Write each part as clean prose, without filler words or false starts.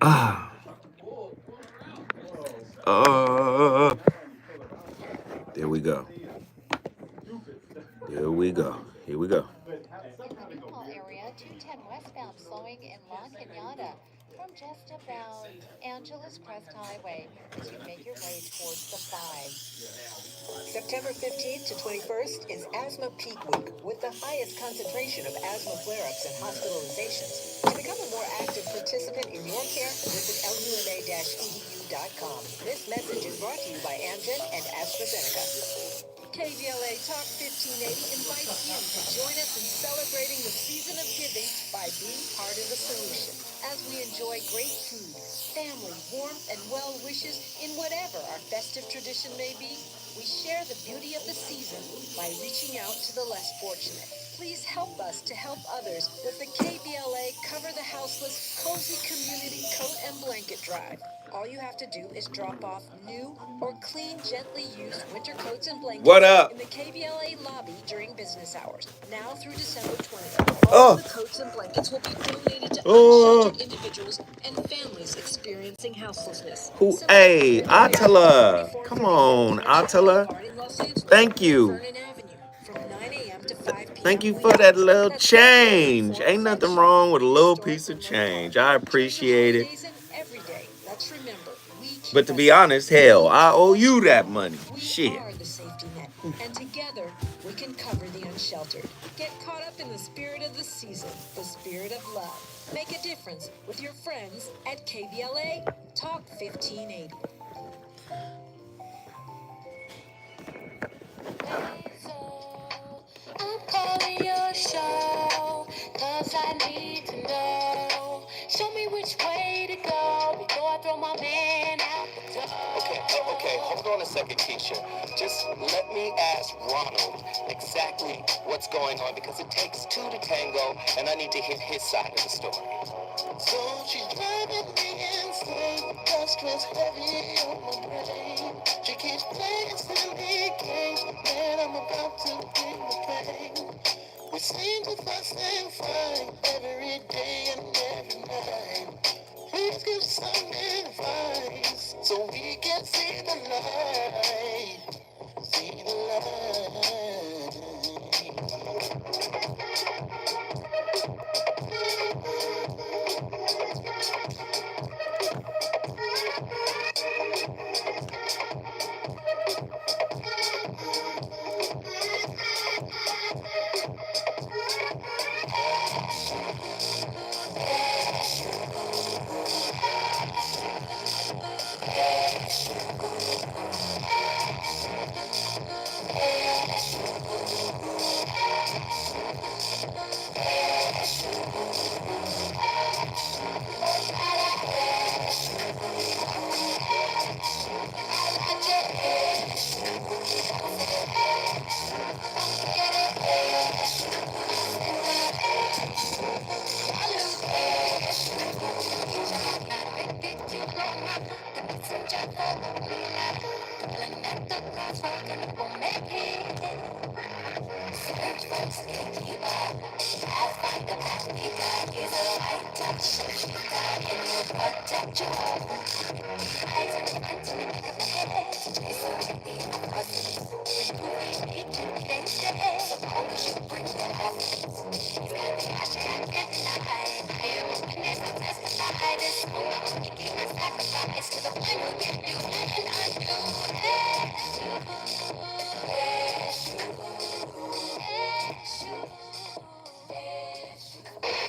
Ah. Uh. There we go. There we go. Here we go. In the Newhall area, 210 westbound slowing in La Cañada from just about Angeles Crest Highway as you make your way towards the 5. September 15th to 21st is Asthma Peak Week with the highest concentration of asthma flare-ups and hospitalizations. To become a more active participant in your care, visit luma-edu.com. This message is brought to you by Amgen and AstraZeneca. KVLA Talk 1580 invites you to join us in celebrating the season of giving by being part of the solution. As we enjoy great food, family, warmth, and well wishes in whatever our festive tradition may be, we share the beauty of the season by reaching out to the less fortunate. Please help us to help others with the KVLA Cover the Houseless Cozy Community Coat and Blanket Drive. All you have to do is drop off new or clean, gently used winter coats and blankets in the KVLA lobby during business hours. Now through December 20th, all the coats and blankets will be donated to unsheltered individuals and families experiencing houselessness. Hey, Attila. Come on, Attila. Thank you. Thank you for that little change. Ain't nothing wrong with a little piece of change. I appreciate it. But to be honest, hell, I owe you that money. Shit. And together, we can cover the unsheltered. Get caught up in the spirit of the season, the spirit of love. Make a difference with your friends at KVLA Talk 1580. I'm calling your show, 'cause I need to know. Show me which way to go before I throw my man out the door. Okay, hold on a second, Keisha. Just let me ask Ronald exactly what's going on, because it takes two to tango, and I need to hear his side of the story. So she's driving me insane, the stress heavy on my brain. She keeps playing silly games, man, I'm about to bring the pain. We seem to fuss and fight every day and every night. Please give some advice so we can see the light. See the light.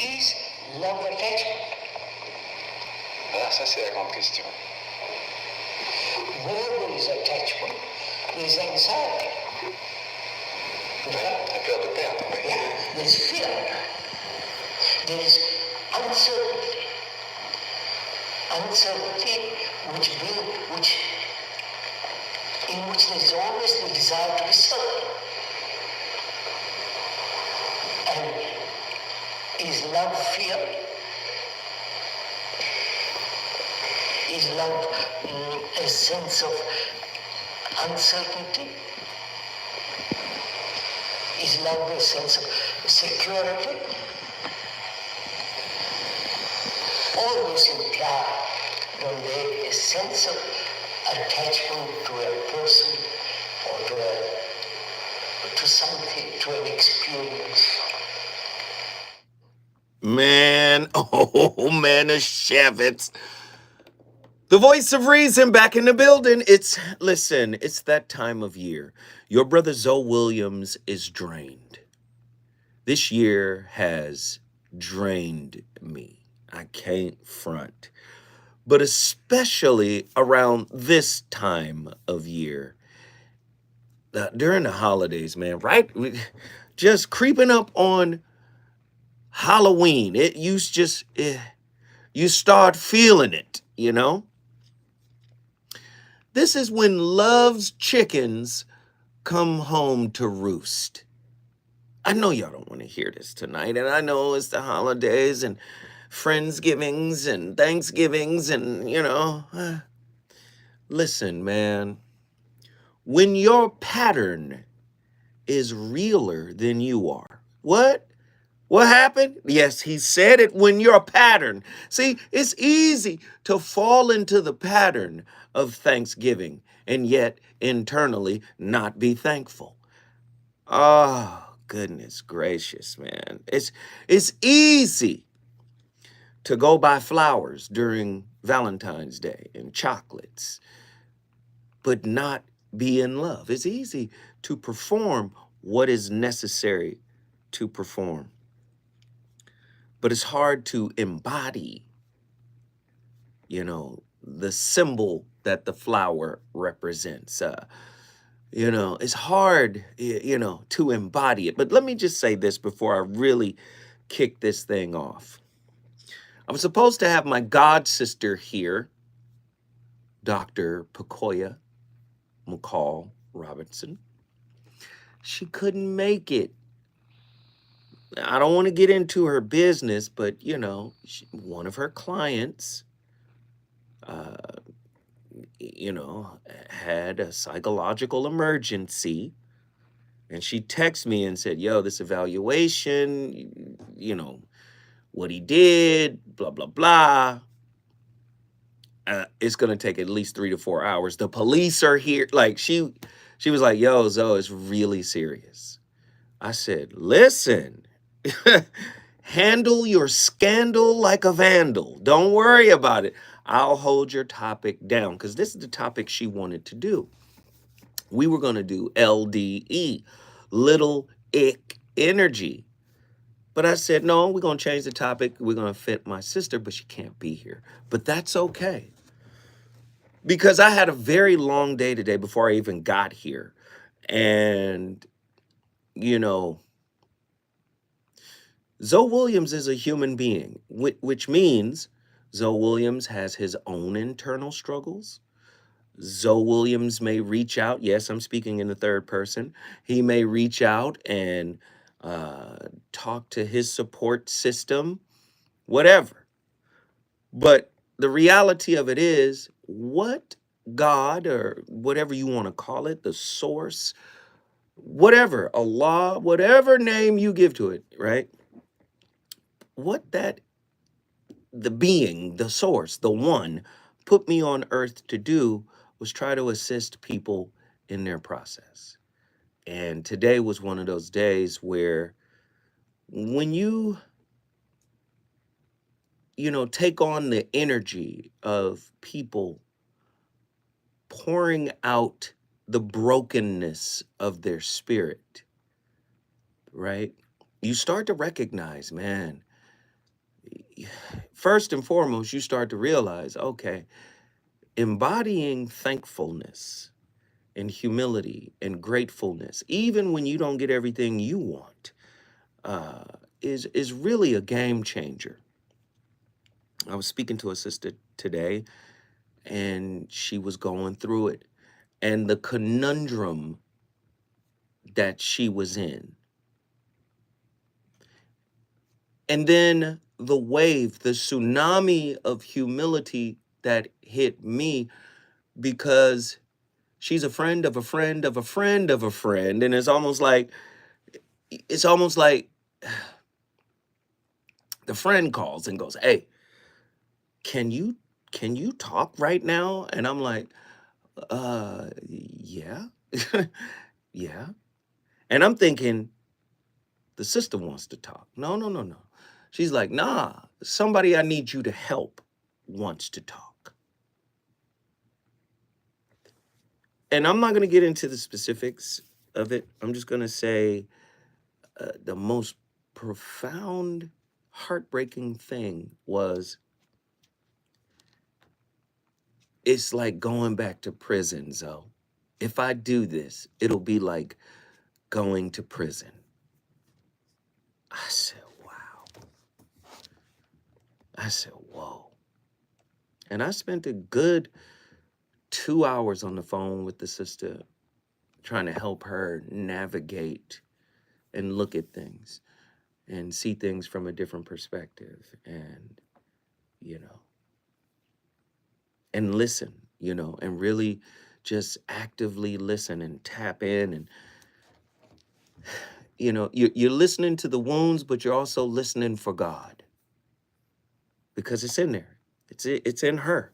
Is love attachment? Ah, ça c'est la grande question. Where there is attachment, there is anxiety. La peur de perdre, oui. Yeah, there is fear. There is uncertainty. Uncertainty in which there is always the desire to be certain. And is love fear? Is love a sense of uncertainty? Is love a sense of security? Always imply donde a sense of attachment to a person or to something, to an experience. Man, oh man, the Shavits. The voice of reason back in the building. Listen, it's that time of year. Your brother Zoe Williams is drained. This year has drained me. I can't front. But especially around this time of year, during the holidays, man, right? Just creeping up on Halloween. You start feeling it, you know? This is when love's chickens come home to roost. I know y'all don't want to hear this tonight, and I know it's the holidays and Friendsgivings and Thanksgivings and, listen, man. When your pattern is realer than you are. What? What happened? Yes, he said it, when your pattern. See, it's easy to fall into the pattern of Thanksgiving and yet internally not be thankful. Oh, goodness gracious, man. It's easy to go buy flowers during Valentine's Day and chocolates, but not be in love. It's easy to perform what is necessary to perform, but it's hard to embody, the symbol that the flower represents. It's hard, to embody it. But let me just say this before I really kick this thing off. I was supposed to have my god sister here, Dr. Pacoya McCall Robinson. She couldn't make it. I don't want to get into her business, but, one of her clients, had a psychological emergency. And she texted me and said, yo, this evaluation, what he did, blah, blah, blah. It's going to take at least 3 to 4 hours. The police are here. Like, she was like, yo, Zoe, it's really serious. I said, listen, handle your scandal like a vandal. Don't worry about it. I'll hold your topic down, because this is the topic she wanted to do. We were going to do LDE, little ick energy. But I said, no, we're going to change the topic. We're going to fit my sister, but she can't be here. But that's okay. Because I had a very long day today before I even got here. And, Zoe Williams is a human being, which means Zoe Williams has his own internal struggles. Zoe Williams may reach out. Yes, I'm speaking in the third person. He may reach out and talk to his support system, whatever. But the reality of it is, what God, or whatever you want to call it, the source, whatever, Allah, whatever name you give to it, right? What the being, the source, the one, put me on earth to do was try to assist people in their process. And today was one of those days where when you take on the energy of people pouring out the brokenness of their spirit, right? You start to recognize, man, first and foremost, you start to realize, okay, embodying thankfulness and humility and gratefulness, even when you don't get everything you want, is really a game changer. I was speaking to a sister today, and she was going through it, and the conundrum that she was in. And then the wave, the tsunami of humility that hit me, because she's a friend of a friend of a friend of a friend. And it's almost like the friend calls and goes, hey, can you can you talk right now? And I'm like, yeah. Yeah. And I'm thinking, the sister wants to talk. No, no, no, no. She's like, nah, somebody I need you to help wants to talk. And I'm not going to get into the specifics of it. I'm just going to say the most profound, heartbreaking thing was it's like going back to prison, Zoe. If I do this, it'll be like going to prison. I said, wow. I said, whoa. And I spent a good 2 hours on the phone with the sister trying to help her navigate and look at things and see things from a different perspective and, you know, and listen, you know, and really just actively listen and tap in. And, you know, you're listening to the wounds, but you're also listening for God because it's in there. It's in her,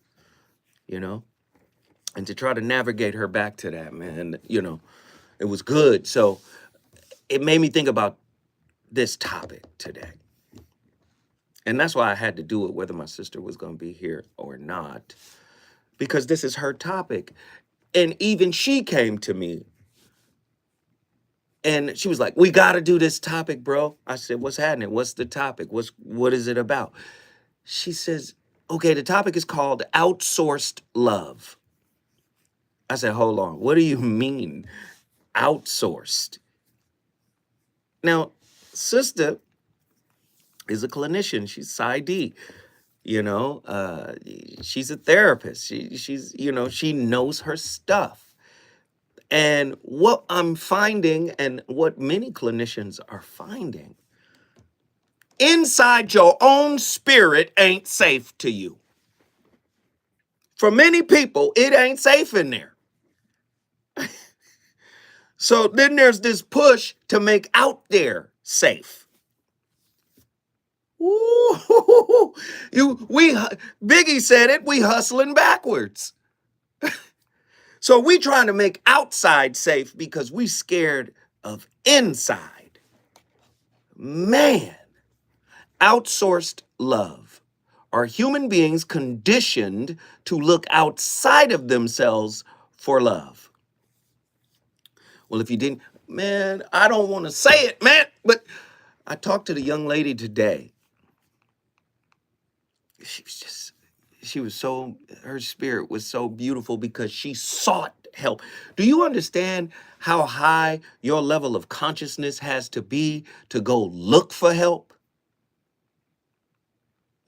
you know, and to try to navigate her back to that, man, you know, it was good. So it made me think about this topic today. And that's why I had to do it, whether my sister was going to be here or not, because this is her topic. And even she came to me and she was like, we got to do this topic, bro. I said, what's happening? What's the topic? What is it about? She says, okay, the topic is called outsourced love. I said, hold on. What do you mean outsourced? Now, sister is a clinician. She's PsyD. You know, she's a therapist. She's, you know, she knows her stuff. And what I'm finding, and what many clinicians are finding, inside your own spirit ain't safe to you. For many people, it ain't safe in there. So then there's this push to make out there safe. Ooh, Biggie said it, we hustling backwards. So we trying to make outside safe because we scared of inside. Man, outsourced love. Are human beings conditioned to look outside of themselves for love? Well, if you didn't, man, I don't want to say it, man, but I talked to the young lady today. Her spirit was so beautiful because she sought help. Do you understand how high your level of consciousness has to be to go look for help?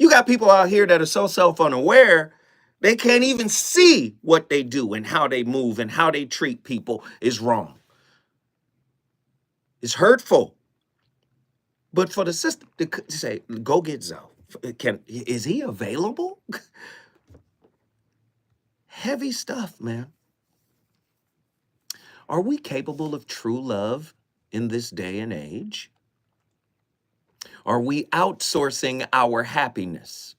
You got people out here that are so self-unaware, they can't even see what they do and how they move and how they treat people is wrong. It's hurtful. But for the system to say, go get Zoe. Is he available? Heavy stuff, man. Are we capable of true love in this day and age? Are we outsourcing our happiness,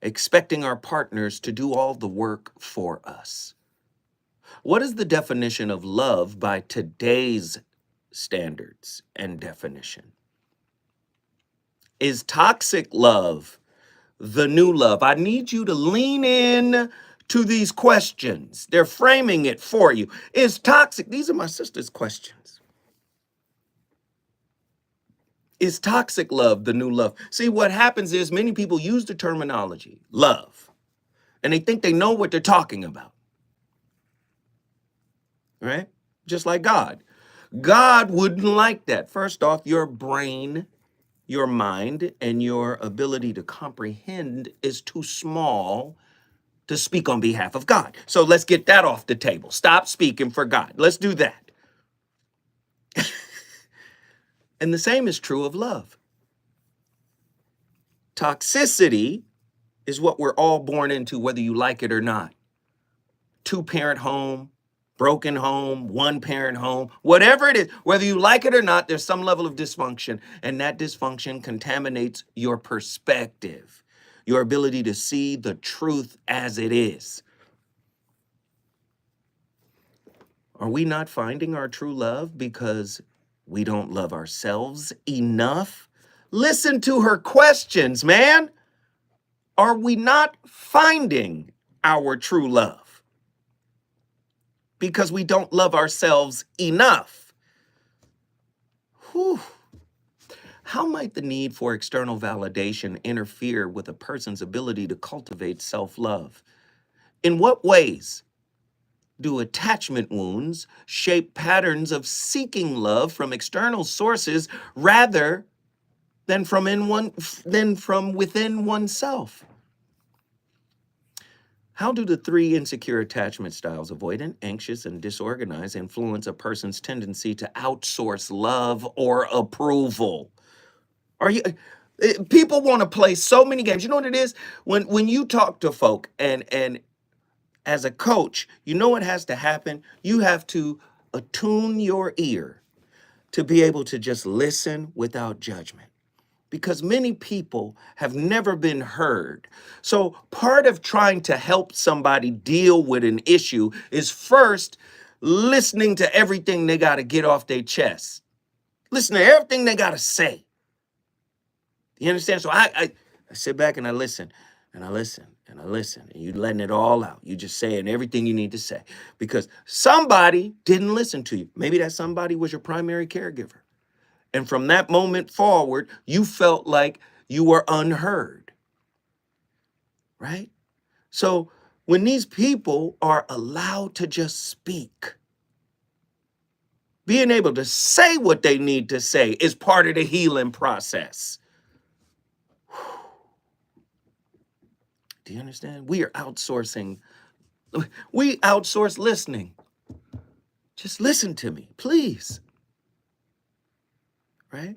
expecting our partners to do all the work for us? What is the definition of love by today's standards and definition? Is toxic love the new love? I need you to lean in to these questions. They're framing it for you. Is toxic, these are my sister's questions. Is toxic love the new love? See, what happens is many people use the terminology love, and they think they know what they're talking about, right? Just like God. God wouldn't like that. First off, your brain, your mind, and your ability to comprehend is too small to speak on behalf of God. So let's get that off the table. Stop speaking for God. Let's do that. And the same is true of love. Toxicity is what we're all born into, whether you like it or not. Two-parent home, broken home, one-parent home, whatever it is, whether you like it or not, there's some level of dysfunction, and that dysfunction contaminates your perspective. your ability to see the truth as it is. Are we not finding our true love because we don't love ourselves enough? Listen to her questions, man. Are we not finding our true love because we don't love ourselves enough? Whew. How might the need for external validation interfere with a person's ability to cultivate self-love? In what ways do attachment wounds shape patterns of seeking love from external sources rather than from within oneself? How do the three insecure attachment styles, avoidant, anxious, and disorganized, influence a person's tendency to outsource love or approval? Are you People want to play so many games. You know what it is? When you talk to folk and as a coach, you know what has to happen? You have to attune your ear to be able to just listen without judgment, because many people have never been heard. So part of trying to help somebody deal with an issue is first listening to everything they got to get off their chest. Listen to everything they got to say. You understand? So I sit back and I listen and I listen and I listen, and you letting it all out. You just saying everything you need to say because somebody didn't listen to you. Maybe that somebody was your primary caregiver. And from that moment forward, you felt like you were unheard, right? So when these people are allowed to just speak, being able to say what they need to say is part of the healing process. Do you understand? We are outsourcing. We outsource listening. Just listen to me, please. Right?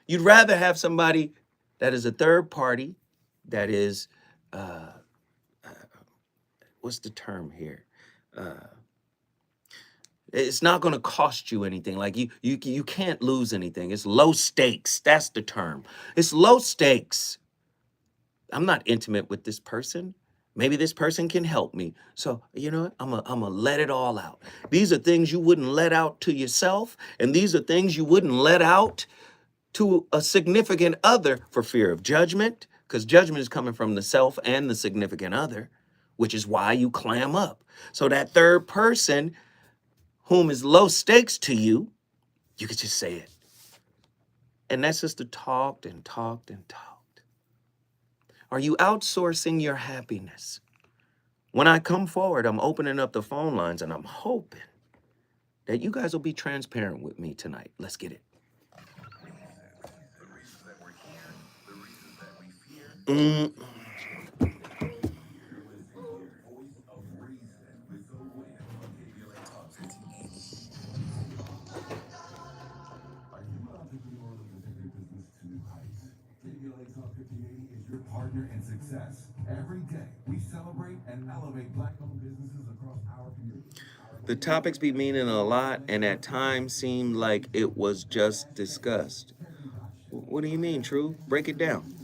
You'd rather have somebody that is a third party, that is, what's the term here? It's not going to cost you anything. Like you can't lose anything. It's low stakes. That's the term. It's low stakes. I'm not intimate with this person. Maybe this person can help me. So, you know what? I'm gonna let it all out. These are things you wouldn't let out to yourself, and these are things you wouldn't let out to a significant other for fear of judgment, because judgment is coming from the self and the significant other, which is why you clam up. So that third person, whom is low stakes to you, you could just say it. And that sister talked and talked and talked. Are you outsourcing your happiness? When I come forward, I'm opening up the phone lines and I'm hoping that you guys will be transparent with me tonight. Let's get it. Mm. Partner in success. Every day, we celebrate and elevate Black-owned businesses across our community. The topics be meaning a lot, and at times seem like it was just discussed. What do you mean, True? Break it down.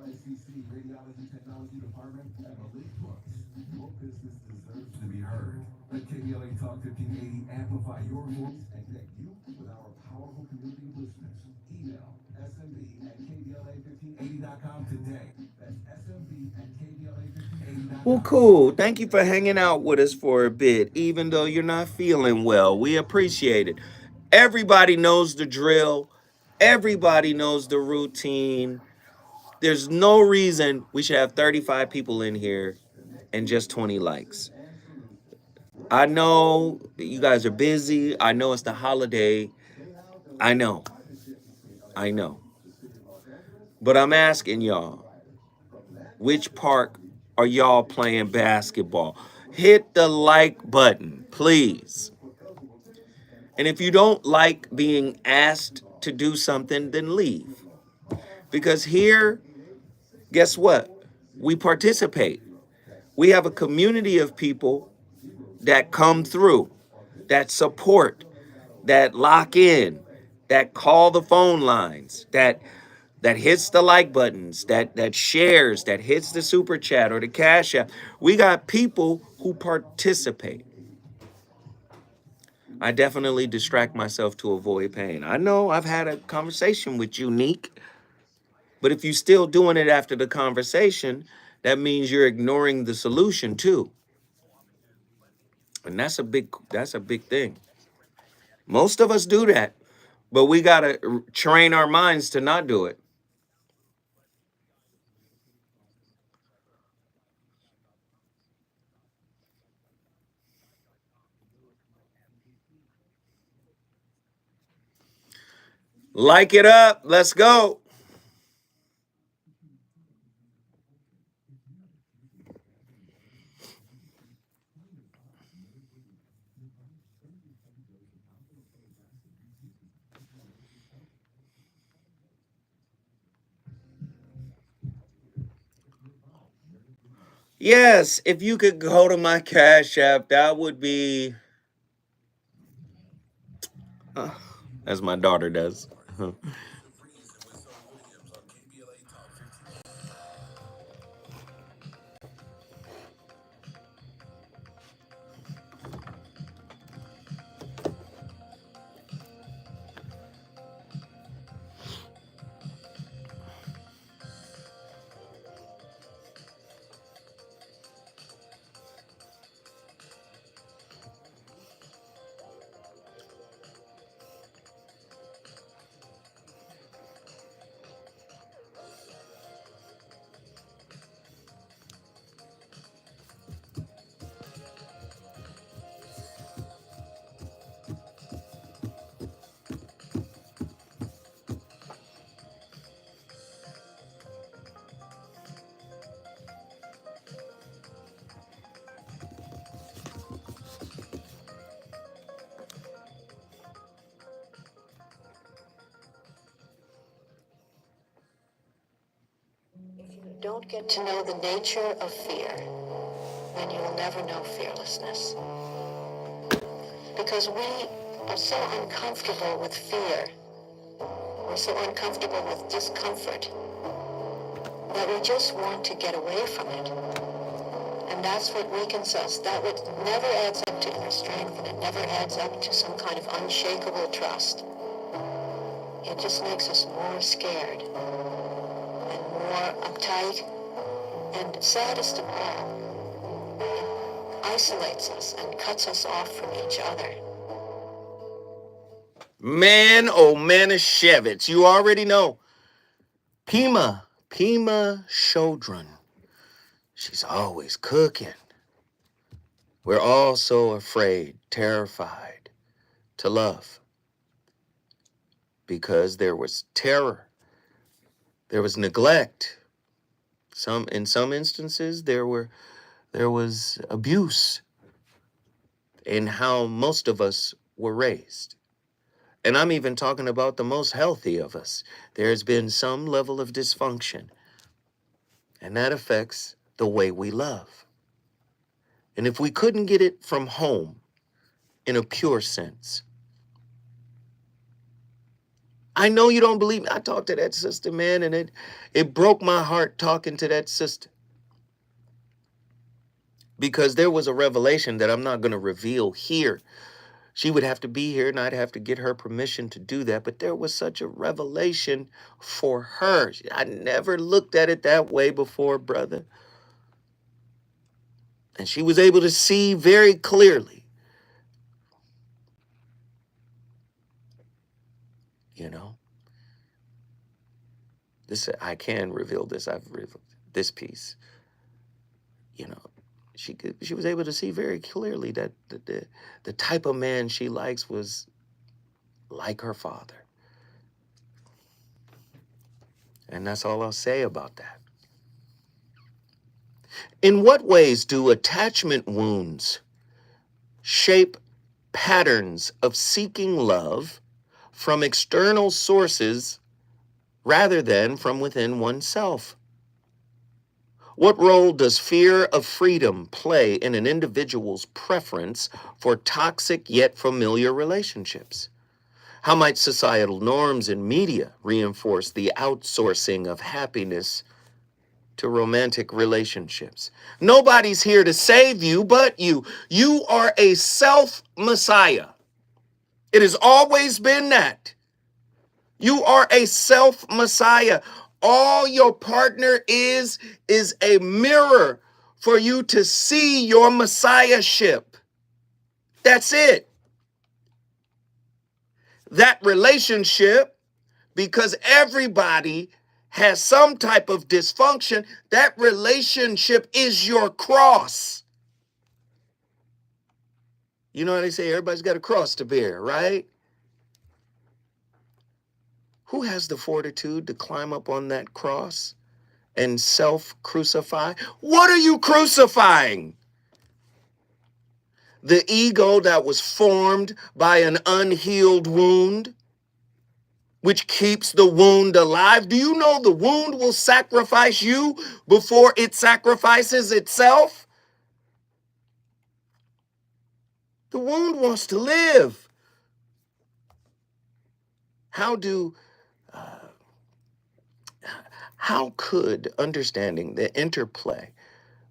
LACC Radiology Technology Department and Malik Brooks. Your business deserves to be heard. Let KBLA Talk 1580 amplify your voice and connect you with our powerful community listeners. Email smb@kbla1580.com today. That's smb@kbla1580.com. Well, cool. Thank you for hanging out with us for a bit, even though you're not feeling well. We appreciate it. Everybody knows the drill. Everybody knows the routine. There's no reason we should have 35 people in here and just 20 likes. I know you guys are busy. I know it's the holiday. I know. I know. But I'm asking y'all, which park are y'all playing basketball? Hit the like button, please. And if you don't like being asked to do something, then leave. Because here, guess what? We participate. We have a community of people that come through, that support, that lock in, that call the phone lines, that that hits the like buttons, that shares, that hits the super chat or the cash app. We got people who participate. I definitely distract myself to avoid pain. I know I've had a conversation with you, Neek, but if you're still doing it after the conversation, that means you're ignoring the solution too. And that's a big thing. Most of us do that, but we got to train our minds to not do it. Like it up. Let's go. Yes, if you could go to my Cash App, that would be, as my daughter does. Don't get to know the nature of fear, then you'll never know fearlessness. Because we are so uncomfortable with fear, we're so uncomfortable with discomfort, that we just want to get away from it. And that's what weakens us. That what never adds up to inner strength, and it never adds up to some kind of unshakable trust. It just makes us more scared and more uptight, and saddest of all, it isolates us and cuts us off from each other. Man, oh Manischewitz, you already know. Pima Shodron. She's always cooking. We're all so afraid, terrified to love because there was terror, there was neglect. In some instances, there was abuse in how most of us were raised. And I'm even talking about the most healthy of us. There's been some level of dysfunction, and that affects the way we love. And if we couldn't get it from home in a pure sense, I know you don't believe me. I talked to that sister, man, and it broke my heart talking to that sister. Because there was a revelation that I'm not going to reveal here. She would have to be here, and I'd have to get her permission to do that. But there was such a revelation for her. I never looked at it that way before, brother. And she was able to see very clearly, you know. I can reveal this. I've revealed this piece. You know, she was able to see very clearly that the type of man she likes was like her father. And that's all I'll say about that. In what ways do attachment wounds shape patterns of seeking love from external sources rather than from within oneself? What role does fear of freedom play in an individual's preference for toxic yet familiar relationships? How might societal norms and media reinforce the outsourcing of happiness to romantic relationships? Nobody's here to save you but you. You are a self-messiah. It has always been that. You are a self-messiah. All your partner is a mirror for you to see your messiahship. That's it. That relationship, because everybody has some type of dysfunction, that relationship is your cross. You know how they say everybody's got a cross to bear, right? Who has the fortitude to climb up on that cross and self-crucify? What are you crucifying? The ego that was formed by an unhealed wound, which keeps the wound alive. Do you know the wound will sacrifice you before it sacrifices itself? The wound wants to live. How could understanding the interplay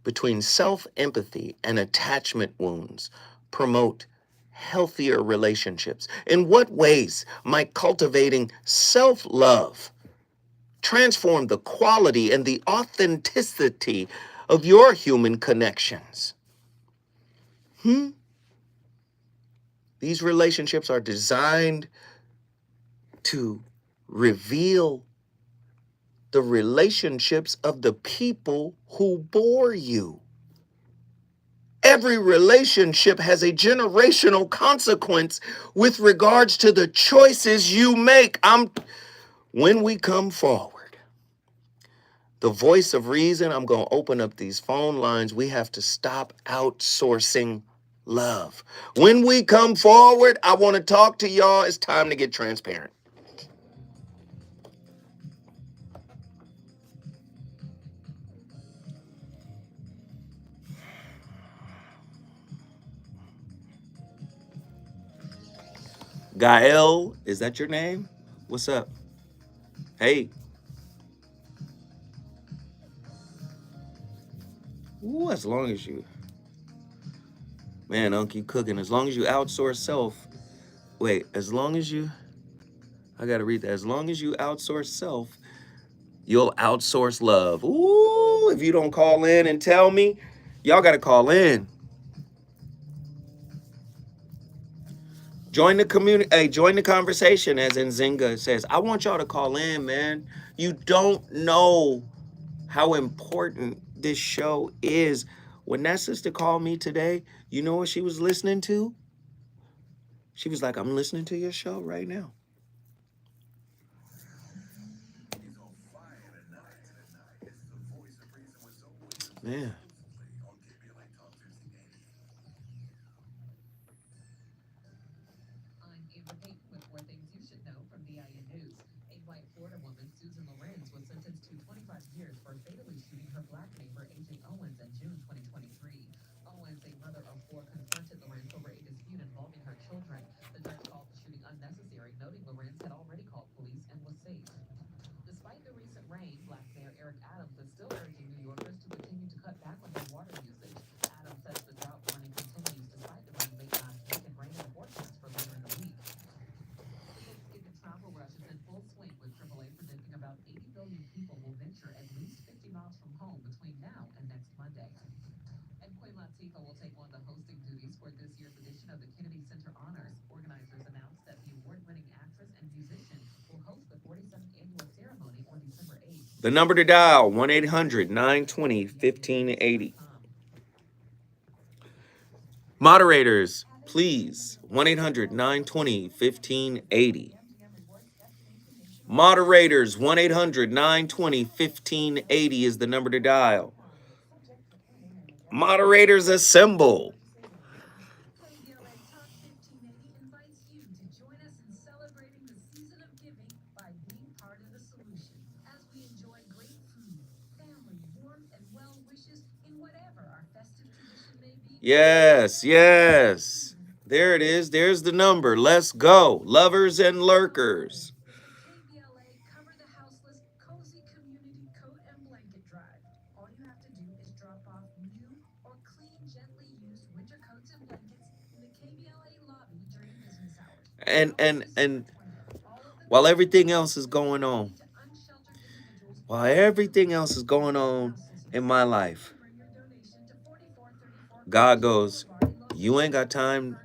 between self-empathy and attachment wounds promote healthier relationships? In what ways might cultivating self-love transform the quality and the authenticity of your human connections? These relationships are designed to reveal the relationships of the people who bore you. Every relationship has a generational consequence with regards to the choices you make. When we come forward, the voice of reason, I'm going to open up these phone lines. We have to stop outsourcing love. When we come forward, I want to talk to y'all. It's time to get transparent. Gael, is that your name? What's up? Hey. Ooh, as long as you, man, Unc, you cooking. As long as you outsource self. Wait, as long as you, I gotta read that. As long as you outsource self, you'll outsource love. Ooh, if you don't call in and tell me, y'all gotta call in. Join the community. Hey, join the conversation, as Nzinga says. I want y'all to call in, man. You don't know how important this show is. When that sister called me today, you know what she was listening to? She was like, I'm listening to your show right now. Man. The number to dial, 1-800-920-1580. Moderators, please, 1-800-920-1580. Moderators, 1-800-920-1580 is the number to dial. Moderators assemble. Yes, yes. There it is. There's the number. Let's go. Lovers and lurkers. KBLA Cover the Houseless Cozy Community Coat and Blanket Drive. All you have to do is drop off new or clean, gently used winter coats and blankets in the KBLA lobby during business hours. And while everything else is going on, in my life, God goes, you ain't got time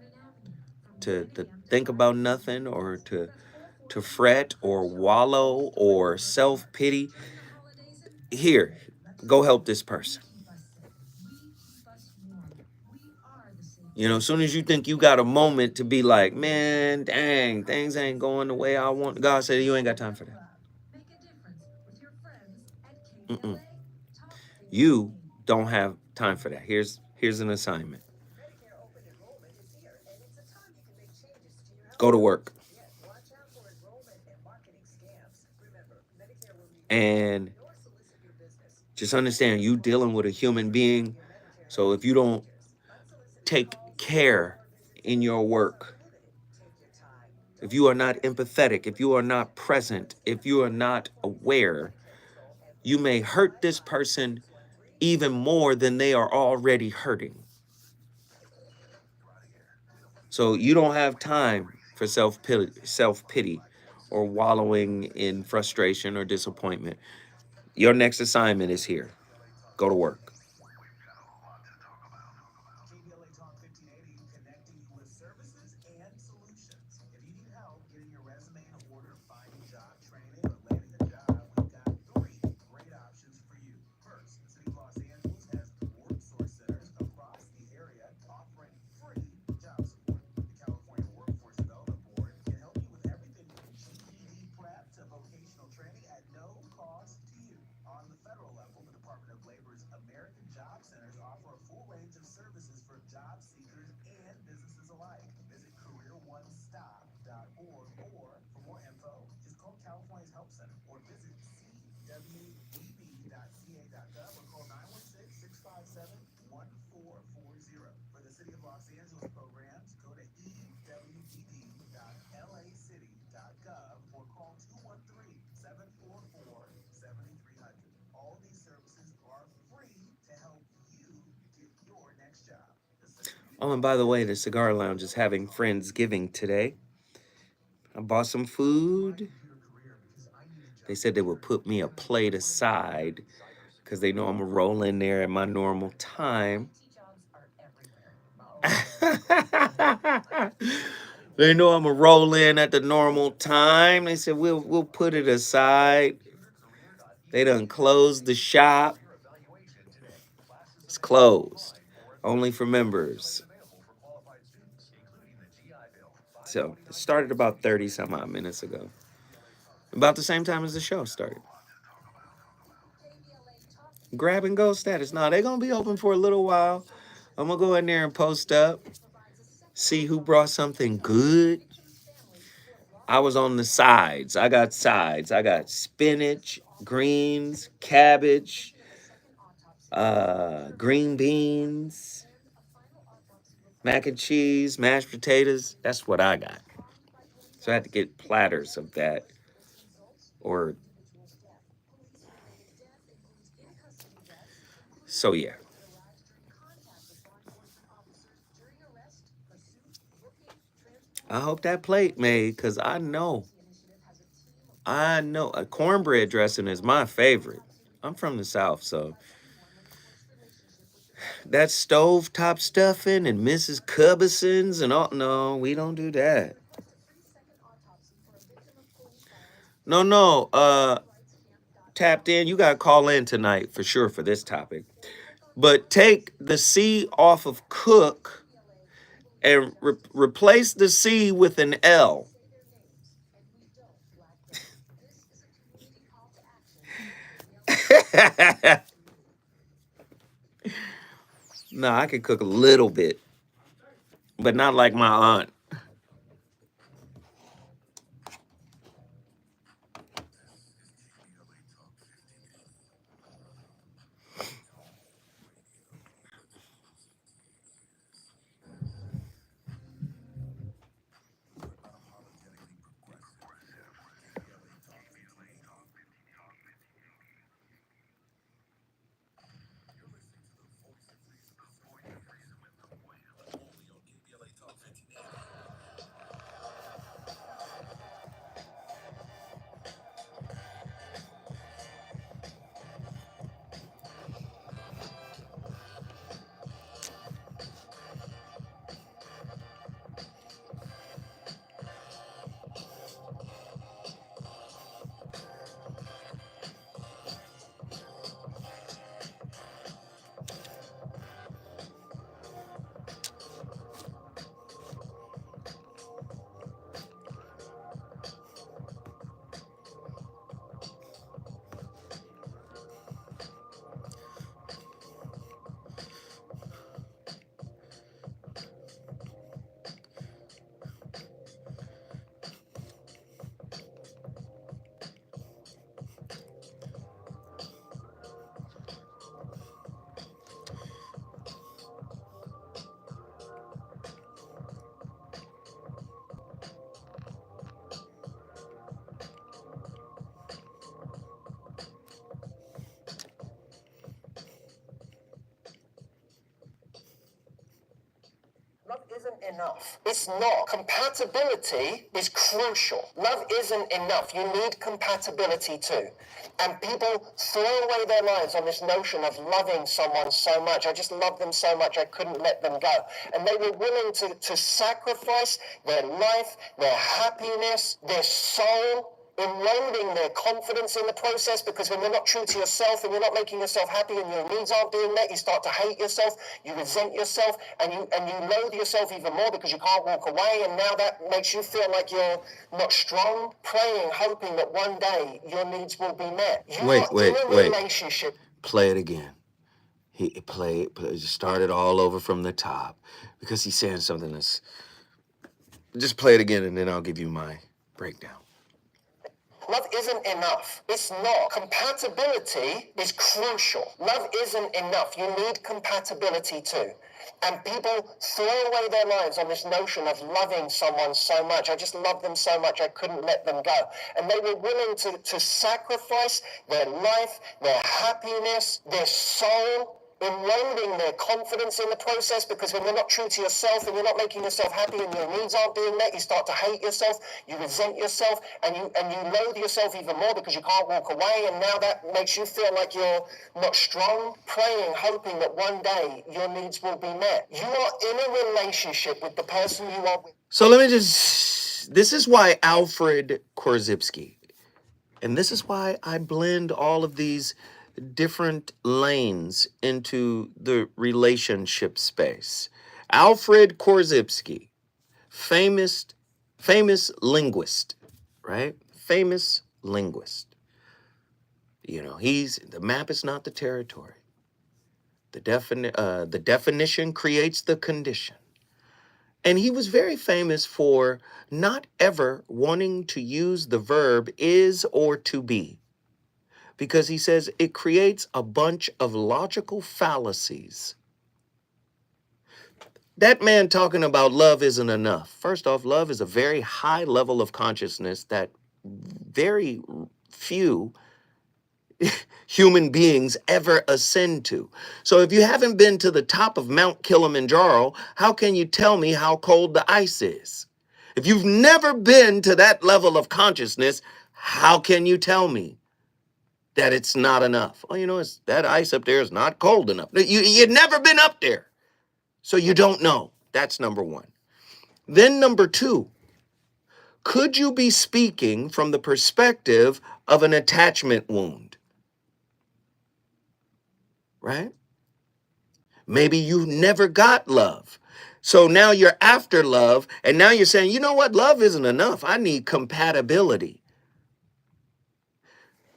to think about nothing or to fret or wallow or self-pity. Here, go help this person. You know, as soon as you think you got a moment to be like, man, dang, things ain't going the way I want, God said, you ain't got time for that. Mm-mm. You don't have time for that. Here's an assignment. Go to work. And just understand, you dealing with a human being. So if you don't take care in your work, if you are not empathetic, if you are not present, if you are not aware, you may hurt this person even more than they are already hurting. So you don't have time for self-pity or wallowing in frustration or disappointment. Your next assignment is here. Go to work. KBLA Talk 1580, connecting you with services and solutions. If you need help getting your resume in order, finding job training, or landing a job, we've got three great options for you. First, the City of Los Angeles has workforce centers across the area offering free job support. The California Workforce Development Board can help you with everything from GED prep to vocational training at no cost to you. On the federal level, the Department of Labor's American Job Centers offer a full range of services for job seekers and businesses alike. Visit careeronestop.org, or for more info, just call California's Help Center or visit cwdb.ca.gov or call 916-657-1440. For the City of Los Angeles programs, go to ewdd.lacity.gov or call 213-744-7300. All these services are free to help you get your next job. Oh, and by the way, the Cigar Lounge is having Friendsgiving today. I bought some food. They said they would put me a plate aside because they know I'm going to roll in there at my normal time. They know I'm going to roll in at the normal time. They said, we'll put it aside. They done closed the shop. It's closed. Only for members. So it started about 30 some odd minutes ago. About the same time as the show started. Grab and go status. Now they're going to be open for a little while. I'm going to go in there and post up. See who brought something good. I was on the sides. I got sides. I got spinach, greens, cabbage, green beans, mac and cheese, mashed potatoes. That's what I got. So I had to get platters of that. Or so yeah. I hope that plate made, because I know a cornbread dressing is my favorite. I'm from the South, so that stovetop stuffing and Mrs. Cubison's and all, no, we don't do that. No, tapped in, you gotta call in tonight for sure for this topic. But take the C off of cook and replace the C with an L. No, I can cook a little bit, but not like my aunt. isn't enough. It's not. Compatibility is crucial. Love isn't enough. You need compatibility too. And people throw away their lives on this notion of loving someone so much. I just love them so much, I couldn't let them go. And they were willing to sacrifice their life, their happiness, their soul, eroding their confidence in the process, because when you're not true to yourself and you're not making yourself happy and your needs aren't being met, you start to hate yourself, you resent yourself, and you loathe yourself even more because you can't walk away, and now that makes you feel like you're not strong. Praying, hoping that one day your needs will be met. You are in a relationship. Play it again. Start it all over from the top, because he's saying something that's. Just play it again, and then I'll give you my breakdown. Love isn't enough. It's not. Compatibility is crucial. Love isn't enough. You need compatibility too. And people throw away their lives on this notion of loving someone so much. I just love them so much, I couldn't let them go. And they were willing to sacrifice their life, their happiness, their soul, eroding their confidence in the process, because when you're not true to yourself and you're not making yourself happy and your needs aren't being met, you start to hate yourself, you resent yourself, and you loathe yourself even more because you can't walk away, and now that makes you feel like you're not strong. Praying, hoping that one day your needs will be met. You are in a relationship with the person you are with. So this is why Alfred Korzybski, and this is why I blend all of these different lanes into the relationship space. Alfred Korzybski, famous linguist, right? Famous linguist. You know, the map is not the territory. The definition creates the condition. And he was very famous for not ever wanting to use the verb is or to be, because he says it creates a bunch of logical fallacies. That man talking about love isn't enough. First off, love is a very high level of consciousness that very few human beings ever ascend to. So if you haven't been to the top of Mount Kilimanjaro, how can you tell me how cold the ice is? If you've never been to that level of consciousness, how can you tell me that it's not enough? Oh, you know, that ice up there is not cold enough. You've never been up there, so you don't know. That's number one. Then number two, could you be speaking from the perspective of an attachment wound? Right? Maybe you never got love. So now you're after love, and now you're saying, you know what? Love isn't enough. I need compatibility.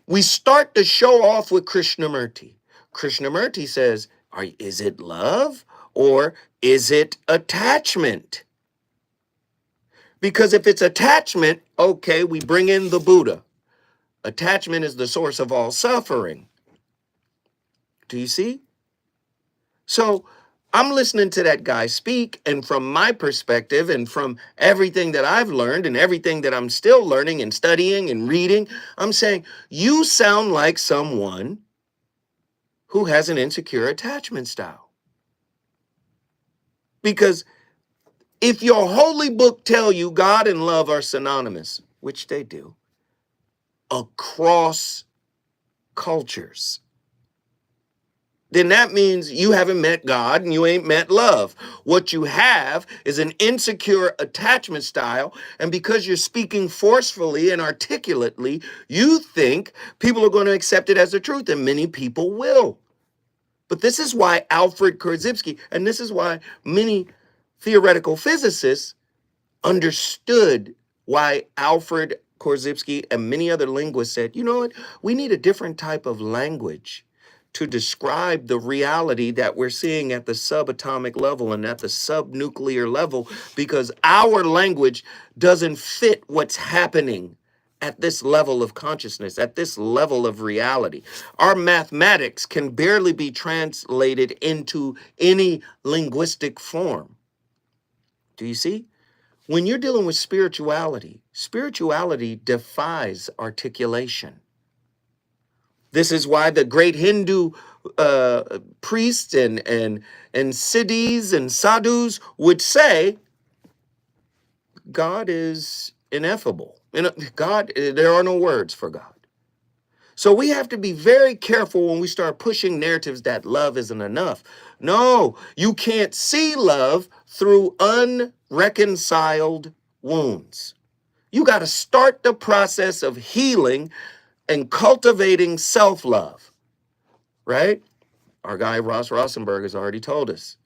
We start the show off with Krishnamurti. Krishnamurti says, is it love or is it attachment? Because if it's attachment, okay, we bring in the Buddha. Attachment is the source of all suffering. Do you see? So I'm listening to that guy speak, and from my perspective and from everything that I've learned and everything that I'm still learning and studying and reading, I'm saying, you sound like someone who has an insecure attachment style. Because if your holy book tell you God and love are synonymous, which they do, across cultures, then that means you haven't met God and you ain't met love. What you have is an insecure attachment style, and because you're speaking forcefully and articulately, you think people are going to accept it as the truth, and many people will. But this is why Alfred Korzybski, and this is why many theoretical physicists understood why Alfred Korzybski and many other linguists said, you know what, we need a different type of language to describe the reality that we're seeing at the subatomic level and at the subnuclear level, because our language doesn't fit what's happening at this level of consciousness, at this level of reality. Our mathematics can barely be translated into any linguistic form. Do you see? When you're dealing with spirituality, spirituality defies articulation. This is why the great Hindu priests and siddhis and sadhus would say God is ineffable. God, there are no words for God. So we have to be very careful when we start pushing narratives that love isn't enough. No, you can't see love through unreconciled wounds. You got to start the process of healing and cultivating self-love, right? Our guy Ross Rossenberg has already told us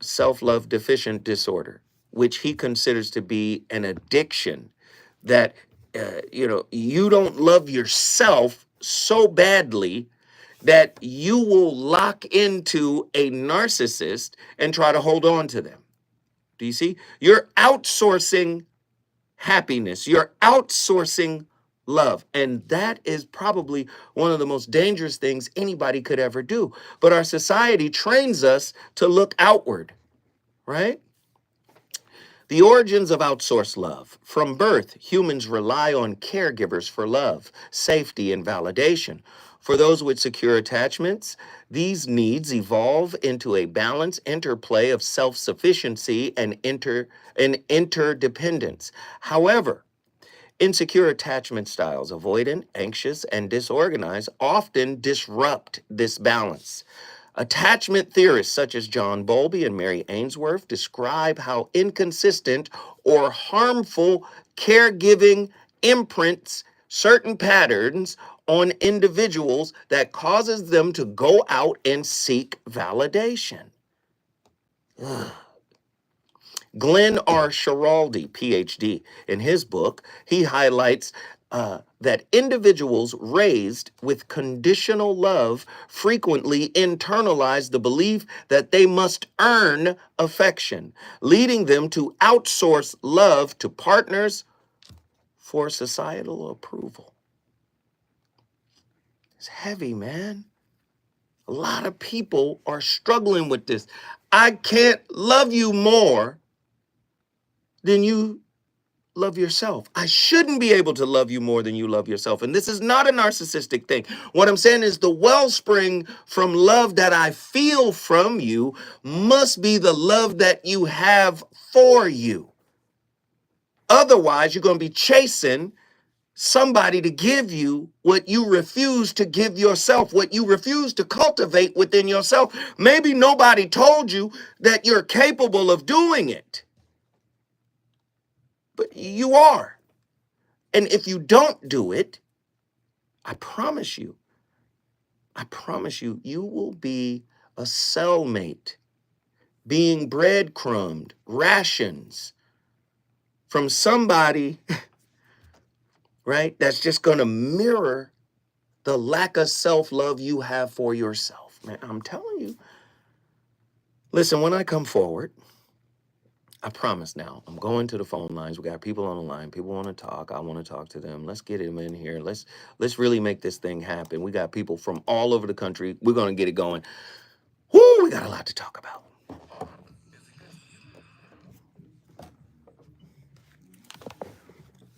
self-love deficient disorder, which he considers to be an addiction that you don't love yourself so badly that you will lock into a narcissist and try to hold on to them. Do you see? You're outsourcing happiness. You're outsourcing love. And that is probably one of the most dangerous things anybody could ever do. But our society trains us to look outward, right? The origins of outsourced love. From birth, humans rely on caregivers for love, safety, and validation. For those with secure attachments, these needs evolve into a balanced interplay of self-sufficiency and interdependence. However, insecure attachment styles, avoidant, anxious, and disorganized, often disrupt this balance. Attachment theorists such as John Bowlby and Mary Ainsworth describe how inconsistent or harmful caregiving imprints certain patterns on individuals that causes them to go out and seek validation. Ugh. Glenn R. Schiraldi, PhD, in his book, he highlights that individuals raised with conditional love frequently internalize the belief that they must earn affection, leading them to outsource love to partners for societal approval. It's heavy, man. A lot of people are struggling with this. I can't love you more than you love yourself. I shouldn't be able to love you more than you love yourself. And this is not a narcissistic thing. What I'm saying is the wellspring from love that I feel from you must be the love that you have for you. Otherwise, you're going to be chasing somebody to give you what you refuse to give yourself, what you refuse to cultivate within yourself. Maybe nobody told you that you're capable of doing it, but you are. And if you don't do it, I promise you, you will be a cellmate, being breadcrumbed, rations from somebody, right, that's just going to mirror the lack of self-love you have for yourself. Man, I'm telling you. Listen, when I come forward, I promise now, I'm going to the phone lines. We got people on the line. People want to talk. I want to talk to them. Let's get them in here. Let's really make this thing happen. We got people from all over the country. We're going to get it going. Whoo, we got a lot to talk about.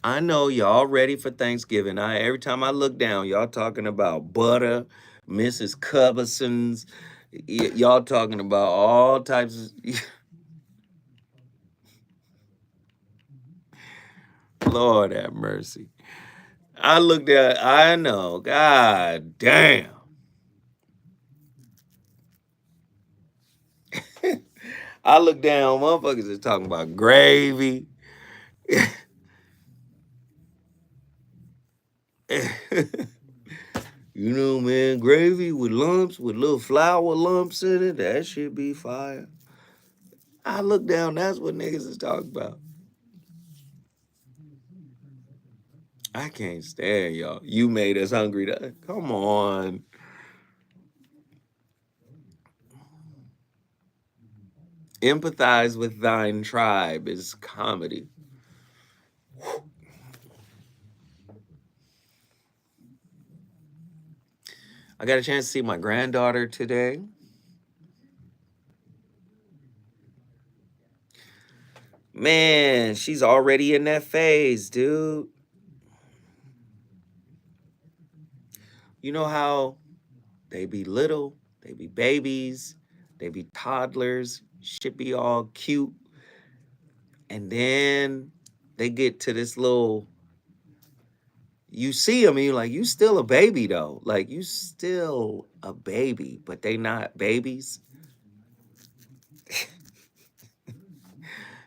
I know y'all ready for Thanksgiving. Every time I look down, y'all talking about butter, Mrs. Cubberson's. Y'all talking about all types of... Lord have mercy. I looked at, I know, God damn. I look down, motherfuckers is talking about gravy. You know, man, gravy with lumps, with little flour lumps in it, that should be fire. I look down, that's what niggas is talking about. I can't stand y'all. You made us hungry. Come on. Empathize with thine tribe is comedy. I got a chance to see my granddaughter today. Man, she's already in that phase, dude. You know how they be little, they be babies, they be toddlers, should be all cute, and then they get to this little. You see them, and you're like, you still a baby though. Like you still a baby, but they not babies.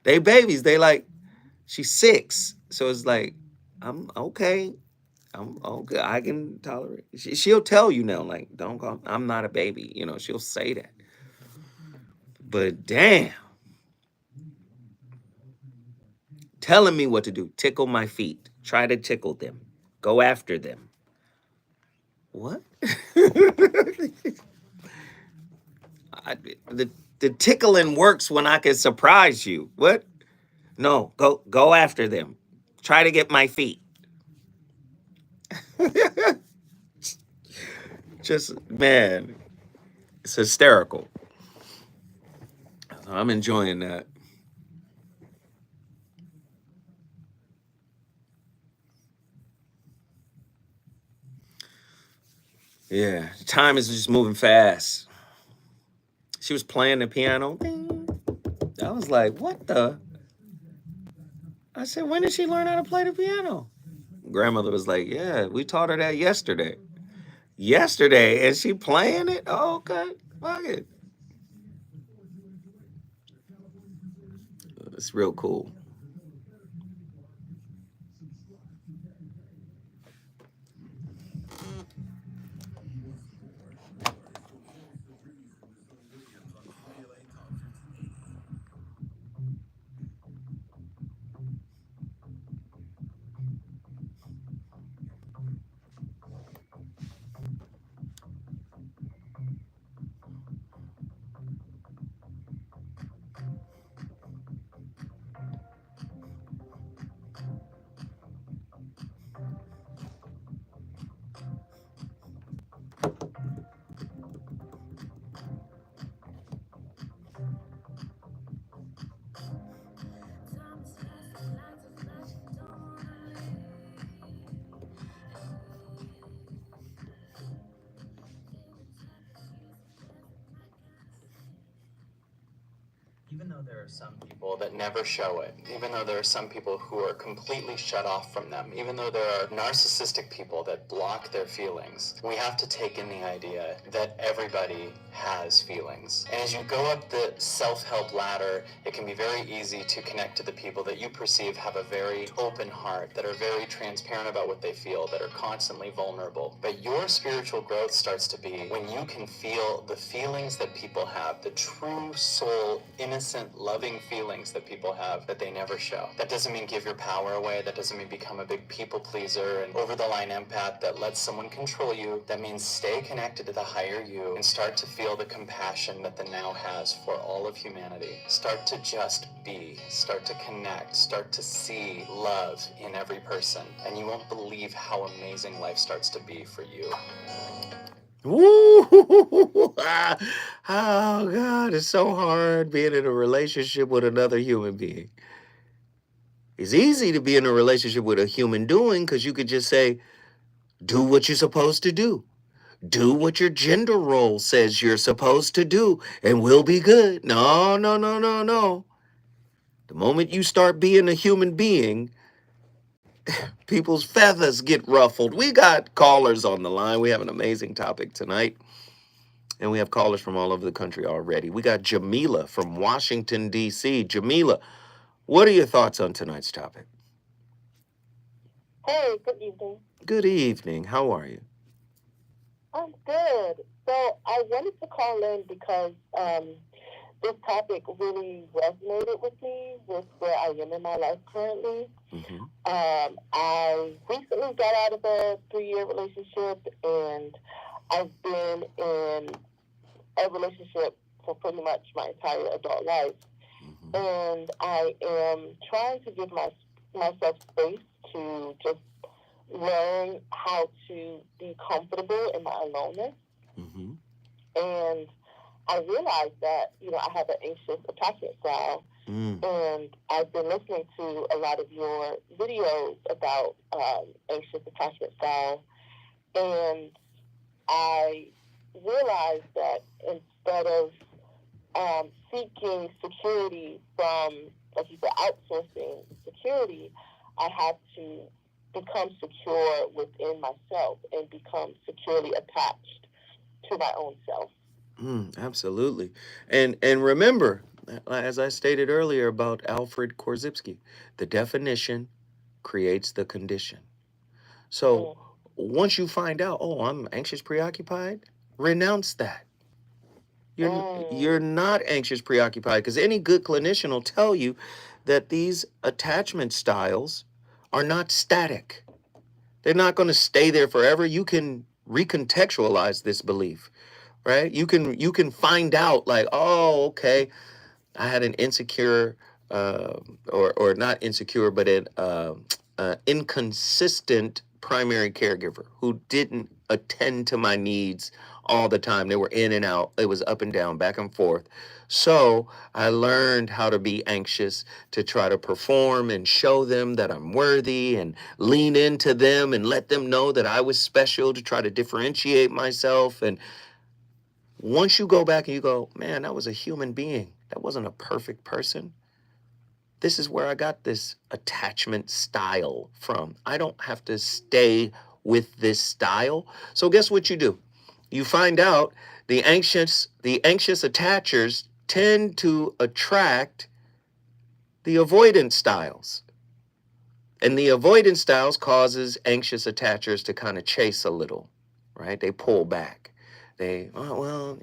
They babies. They like she's 6, so it's like I'm okay. I'm okay. I can tolerate. She'll tell you now, like, don't call. I'm not a baby. You know, she'll say that. But damn, telling me what to do. Tickle my feet. Try to tickle them. Go after them. What? I, the the tickling works when I can surprise you. What? No, go after them. Try to get my feet. Just man, it's hysterical. I'm enjoying that. Yeah, time is just moving fast. She was playing the piano. I was like, what the? I said, when did she learn how to play the piano? Grandmother was like, yeah, we taught her that yesterday. Yesterday, and she playing it? Oh, okay, fuck it. It's real cool. Even though there are some people that never show it, even though there are some people who are completely shut off from them, even though there are narcissistic people that block their feelings, we have to take in the idea that everybody has feelings. And as you go up the self-help ladder, it can be very easy to connect to the people that you perceive have a very open heart, that are very transparent about what they feel, that are constantly vulnerable. But your spiritual growth starts to be when you can feel the feelings that people have, the true soul, innocent, loving feelings that people have that they never show. That doesn't mean give your power away. That doesn't mean become a big people pleaser and over-the-line empath that lets someone control you. That means stay connected to the higher you and start to feel the compassion that the now has for all of humanity. Start to just be. Start to connect. Start to see love in every person. And you won't believe how amazing life starts to be for you. Woo! Oh God, it's so hard being in a relationship with another human being. It's easy to be in a relationship with a human doing because you could just say, do what you're supposed to do. Do what your gender role says you're supposed to do, and we'll be good. No, no, no, no, no. The moment you start being a human being, people's feathers get ruffled. We got callers on the line. We have an amazing topic tonight. And we have callers from all over the country already. We got Jamila from Washington, D.C. Jamila, what are your thoughts on tonight's topic? Hey, good evening. Good evening. How are you? I'm good. So I wanted to call in because this topic really resonated with me with where I am in my life currently. Mm-hmm. I recently got out of a 3-year relationship, and I've been in a relationship for pretty much my entire adult life. Mm-hmm. And I am trying to give myself space to just learn how to be comfortable in my aloneness. Mm-hmm. And I realized that, I have an anxious attachment style. And I've been listening to a lot of your videos about anxious attachment style. And I realized that instead of seeking security from, like you said, outsourcing security, I have to become secure within myself and become securely attached to my own self. Absolutely. And remember, as I stated earlier about Alfred Korzybski, the definition creates the condition. So once you find out, oh, I'm anxious, preoccupied, renounce that. You're not anxious, preoccupied, because any good clinician will tell you that these attachment styles are not static. They're not going to stay there forever. You can recontextualize this belief, right? You can find out like, oh, okay, I had an insecure, or not insecure, but an inconsistent primary caregiver who didn't attend to my needs all the time. They were in and out. It was up and down, back and forth. So I learned how to be anxious, to try to perform and show them that I'm worthy and lean into them and let them know that I was special, to try to differentiate myself. And once you go back and you go, man, that was a human being. That wasn't a perfect person. This is where I got this attachment style from. I don't have to stay with this style. So guess what you do? You find out the anxious attachers tend to attract the avoidance styles. And the avoidance styles causes anxious attachers to kind of chase a little, right? They pull back. They, oh, well,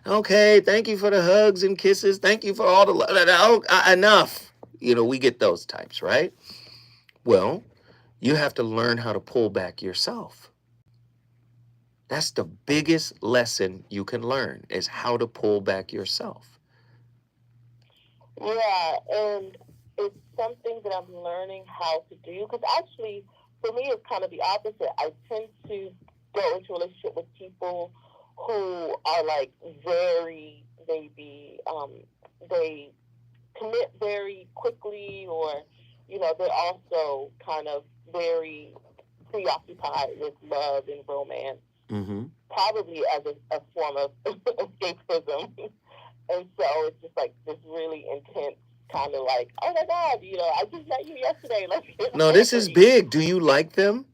okay, thank you for the hugs and kisses. Thank you for all the love. Enough. We get those types, right? Well, you have to learn how to pull back yourself. That's the biggest lesson you can learn, is how to pull back yourself. Yeah, and it's something that I'm learning how to do, because actually, for me, it's kind of the opposite. I tend to go into a relationship with people who are like very, maybe, they commit very quickly, or, they're also kind of very preoccupied with love and romance, probably as a form of escapism. And so it's just like this really intense kind of like, oh my God, I just met you yesterday. Let's get No, this is big. Do you like them?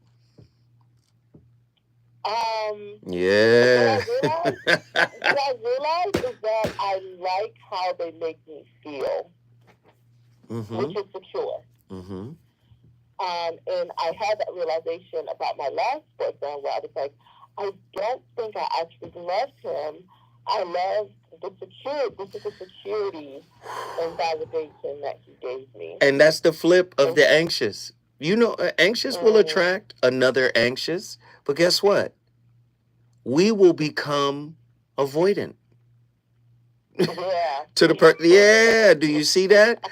Yeah. What I realized is that I like how they make me feel, which is secure. And I had that realization about my last boyfriend, where I was like, I don't think I actually loved him. I loved the security and validation that he gave me. And that's the flip of the anxious. Anxious will attract another anxious, but guess what? We will become avoidant. Yeah. Yeah, do you see that?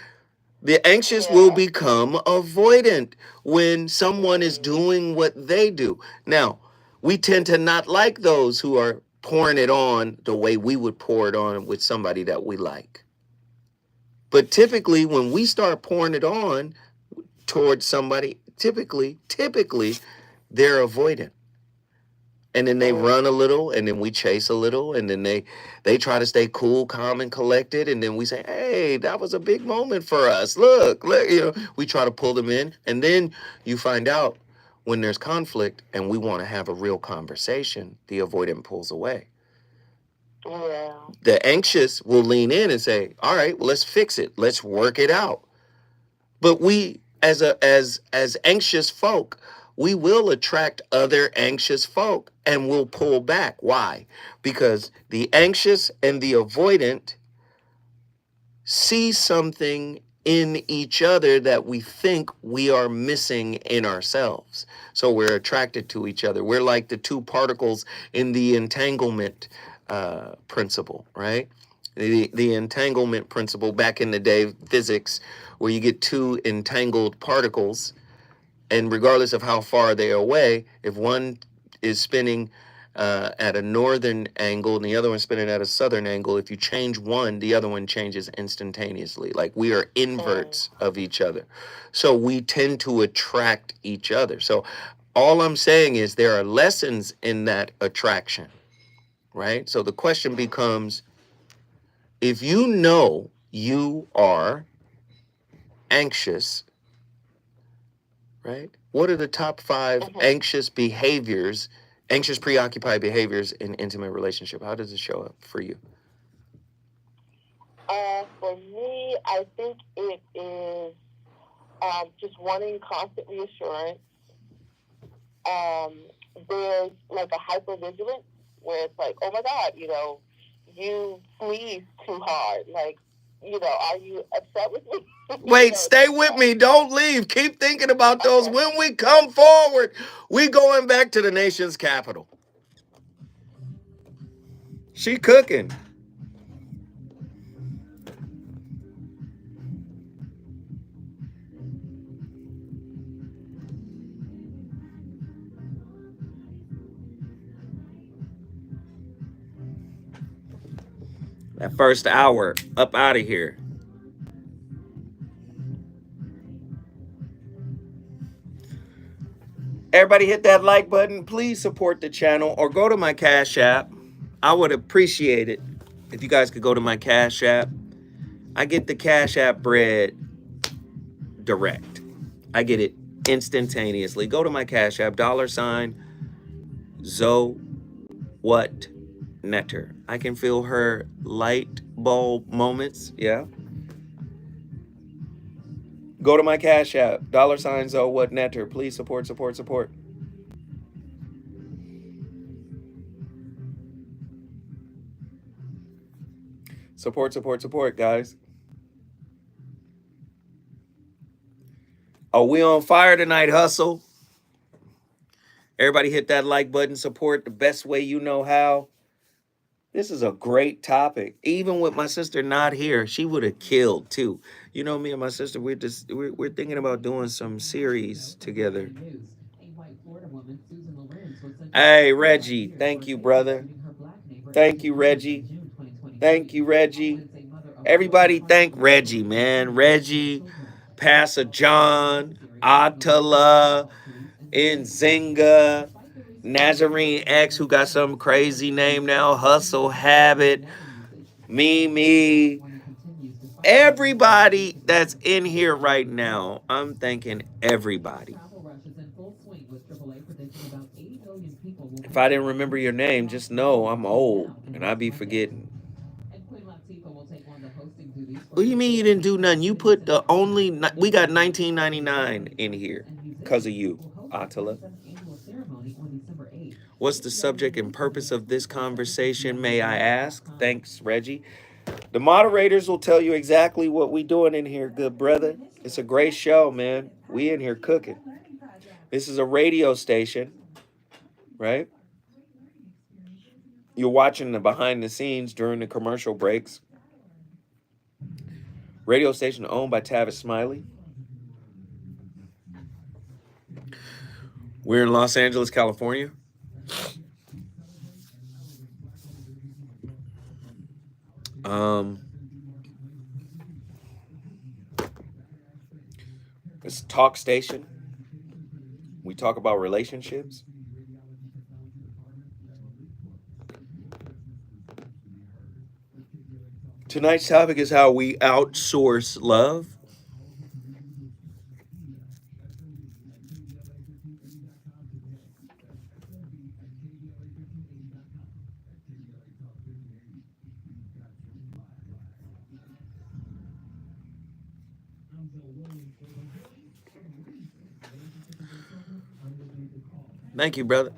The anxious will become avoidant when someone is doing what they do. Now, we tend to not like those who are pouring it on the way we would pour it on with somebody that we like. But typically, when we start pouring it on towards somebody, typically, they're avoidant. And then they run a little, and then we chase a little, and then they try to stay cool, calm, and collected. And then we say, hey, that was a big moment for us. Look, we try to pull them in. And then you find out when there's conflict and we want to have a real conversation, the avoidant pulls away. Yeah. The anxious will lean in and say, all right, well, let's fix it. Let's work it out. But we, as anxious folk, we will attract other anxious folk and we'll pull back. Why? Because the anxious and the avoidant see something in each other that we think we are missing in ourselves. So we're attracted to each other. We're like the two particles in the entanglement principle, right? The entanglement principle back in the day, physics, where you get two entangled particles, and regardless of how far they are away, if one is spinning at a northern angle and the other one's spinning at a southern angle, if you change one, the other one changes instantaneously. Like we are inverts of each other. So we tend to attract each other. So All I'm saying is there are lessons in that attraction, right? So the question becomes, if you know you are anxious, right? What are the top 5 anxious behaviors, anxious preoccupied behaviors in intimate relationship? How does it show up for you? For me, I think it is just wanting constant reassurance. There's like a hypervigilance where it's like, oh my God, you sneeze too hard. Like, are you upset with me? Wait, stay with me. Don't leave. Keep thinking about those. When we come forward, we going back to the nation's capital. She cooking. That first hour, up out of here. Everybody hit that like button. Please support the channel or go to my Cash App. I would appreciate it if you guys could go to my Cash App. I get the Cash App bread direct. I get it instantaneously. Go to my Cash App, $ Zoe What Netter. I can feel her light bulb moments. Yeah. Go to my Cash App, $ Zoe What Netter. Please support. Support, guys. Oh, we on fire tonight, hustle. Everybody hit that like button, support the best way you know how. This is a great topic. Even with my sister not here, she would have killed too. You know, me and my sister, we're thinking about doing some series together. Hey, Reggie, thank you, brother. Thank you, Reggie. Thank you, Reggie. Everybody thank Reggie, man. Reggie, Pastor John, Attila, Nzinga, Nazarene X, who got some crazy name now, Hustle Habit, Mimi. Everybody that's in here right now, I'm thanking everybody. If I didn't remember your name, just know I'm old and I be forgetting. What do you mean you didn't do nothing? You put we got 1999 in here because of you, Attila. What's the subject and purpose of this conversation, may I ask? Thanks, Reggie. The moderators will tell you exactly what we doing in here, good brother. It's a great show, man. We in here cooking. This is a radio station, right? You're watching the behind the scenes during the commercial breaks. Radio station owned by Tavis Smiley. We're in Los Angeles, California. It's a talk station. We talk about relationships. Tonight's topic is how we outsource love. Thank you, brother.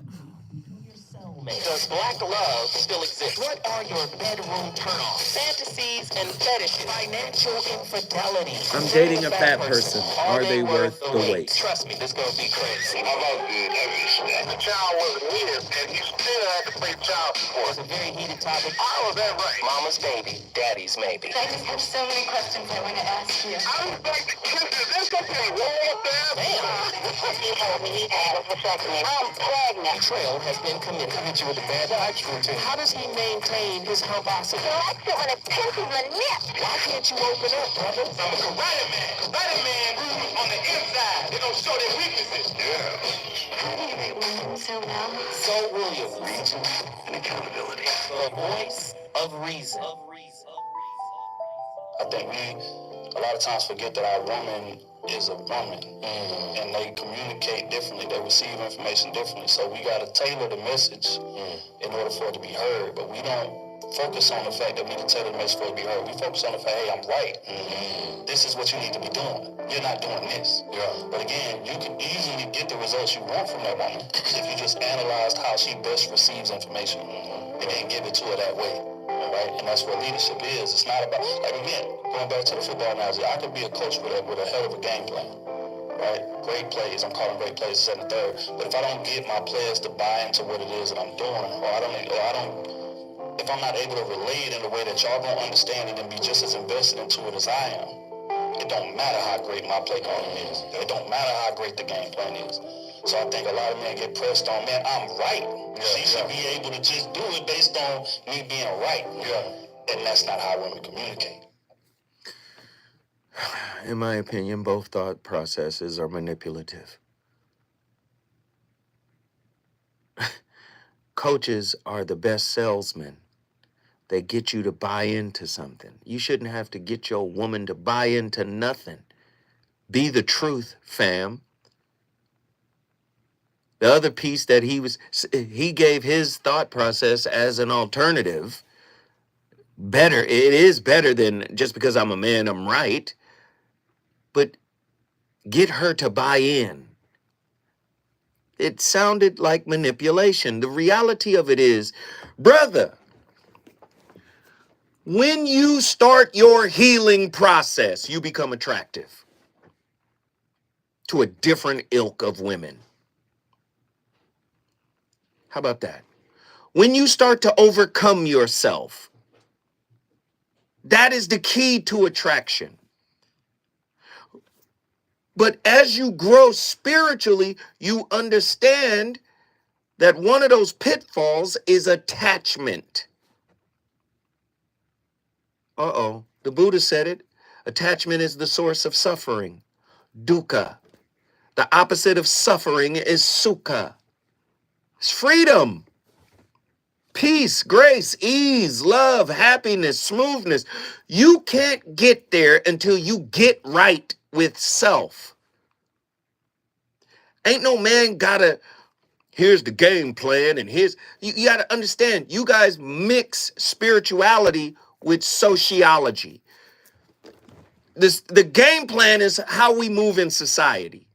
Does black love still exist? What are your bedroom turnoffs? Fantasies and fetishes. Financial infidelity. I'm dating a fat person. Are they worth the wait? Trust me, this gonna be crazy. How about the heavy snack? The child wasn't his, and you still had to pay child support. It's a very heated topic. How is that right? Mama's baby, daddy's maybe. I just have so many questions I want to ask you. I was like, is this okay? Roll up there? I'm pregnant. Betrayal has been committed. hit you with the bad pipes routine. How does he maintain his pomposity? He likes it when it pinches my nip. Why can't you open up, brother? I'm a karate man. Karate man moves on the inside. They don't show their weaknesses. Yeah. How do you rate women so well? Zoe Williams, Reason and accountability. the voice of reason. I think we a lot of times forget that our woman is a woman, and they communicate differently. They receive information differently. So we got to tailor the message in order for it to be heard. But we don't focus on the fact that we can tailor the message for it to be heard. We focus on the fact, hey, I'm right. This is what you need to be doing. You're not doing this. Yeah. But again, you can easily get the results you want from that woman if you just analyzed how she best receives information and then give it to her that way. Right? And that's what leadership is. It's not about, like again, going back to the football analogy, I could be a coach with a hell of a game plan. Right? Great plays. I'm calling great plays in the third. But if I don't get my players to buy into what it is that I'm doing, if I'm not able to relay it in a way that y'all gonna understand it and be just as invested into it as I am, it don't matter how great my play calling is. It don't matter how great the game plan is. So I think a lot of men get pressed on, man, I'm right. She should be able to just do it based on me being right. And that's not how women communicate. In my opinion, both thought processes are manipulative. Coaches are the best salesmen. They get you to buy into something. You shouldn't have to get your woman to buy into nothing. Be the truth, fam. The other piece that he gave his thought process as an alternative. Better, it is better than just because I'm a man, I'm right. But get her to buy in. It sounded like manipulation. The reality of it is, brother, when you start your healing process, you become attractive to a different ilk of women. How about that? When you start to overcome yourself, that is the key to attraction. But as you grow spiritually, you understand that one of those pitfalls is attachment. The Buddha said it. Attachment is the source of suffering. Dukkha. The opposite of suffering is sukha. It's freedom, peace, grace, ease, love, happiness, smoothness. You can't get there until you get right with self. Ain't no man gotta, here's the game plan, and you gotta understand, you guys mix spirituality with sociology. The game plan is how we move in society.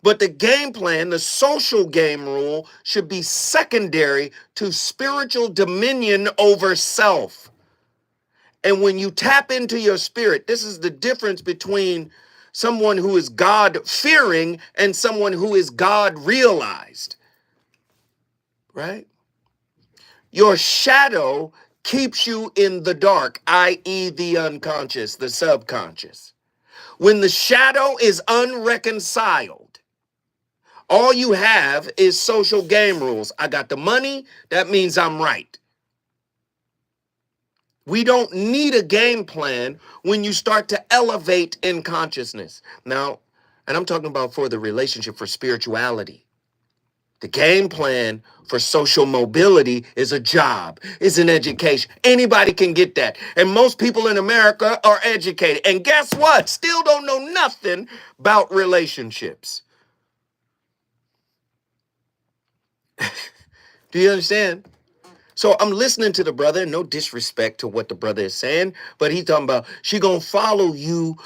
But the game plan, the social game rule, should be secondary to spiritual dominion over self. And when you tap into your spirit, this is the difference between someone who is God-fearing and someone who is God-realized. Right? Your shadow keeps you in the dark, i.e. the unconscious, the subconscious. When the shadow is unreconciled, all you have is social game rules. I got the money, that means I'm right. We don't need a game plan when you start to elevate in consciousness. Now, and I'm talking about for the relationship, for spirituality. The game plan for social mobility is a job, is an education. Anybody can get that. And most people in America are educated. And guess what? Still don't know nothing about relationships. Do you understand? So I'm listening to the brother, no disrespect to what the brother is saying, but he's talking about she gonna follow you,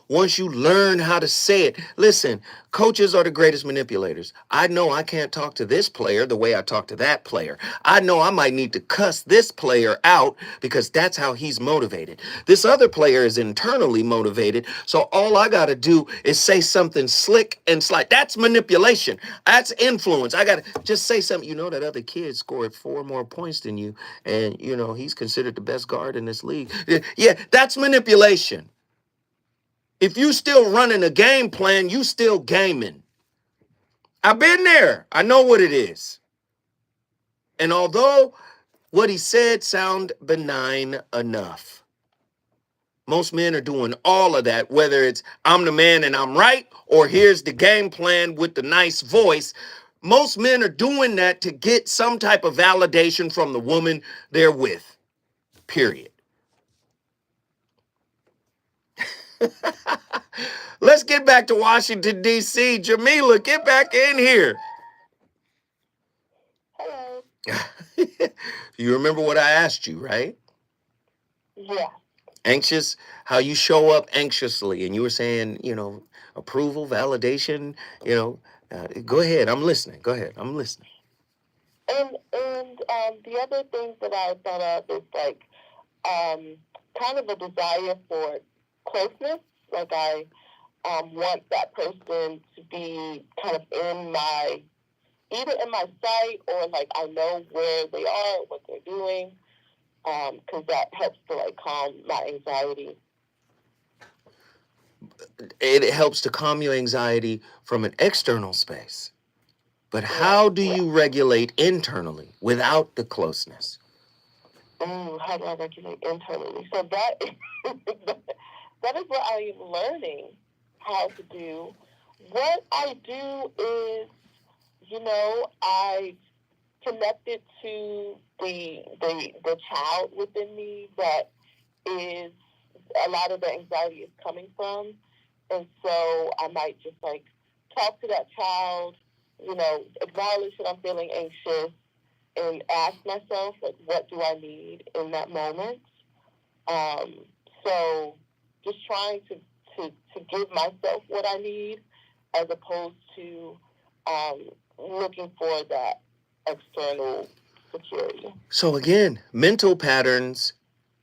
once you learn how to say it. Listen, coaches are the greatest manipulators. I know I can't talk to this player the way I talk to that player. I know I might need to cuss this player out because that's how he's motivated. This other player is internally motivated, so all I gotta do is say something slick and slight. That's manipulation. That's influence. I gotta just say something. That other kid scored 4 more points than you, and he's considered the best guard in this league. Yeah, that's manipulation. If you still running a game plan, you still gaming. I've been there. I know what it is. And although what he said sound benign enough, most men are doing all of that, whether it's I'm the man and I'm right, or here's the game plan with the nice voice. Most men are doing that to get some type of validation from the woman they're with, period. Let's get back to Washington, D.C. Jamila, get back in here. Hello. You remember what I asked you, right? Yeah. Anxious, how you show up anxiously. And you were saying, approval, validation, go ahead. I'm listening. Go ahead. I'm listening. And the other thing that I thought of is like kind of a desire for closeness. Like I want that person to be kind of either in my sight or like I know where they are, what they're doing, because that helps to like calm my anxiety. It helps to calm your anxiety from an external space. But how do you regulate internally without the closeness? How do I regulate internally? So that is what I am learning how to do. What I do is, I connected to the child within me that is a lot of the anxiety is coming from. And so I might just like talk to that child, acknowledge that I'm feeling anxious and ask myself, like, what do I need in that moment? So just trying to give myself what I need as opposed to looking for that external security. So again, mental patterns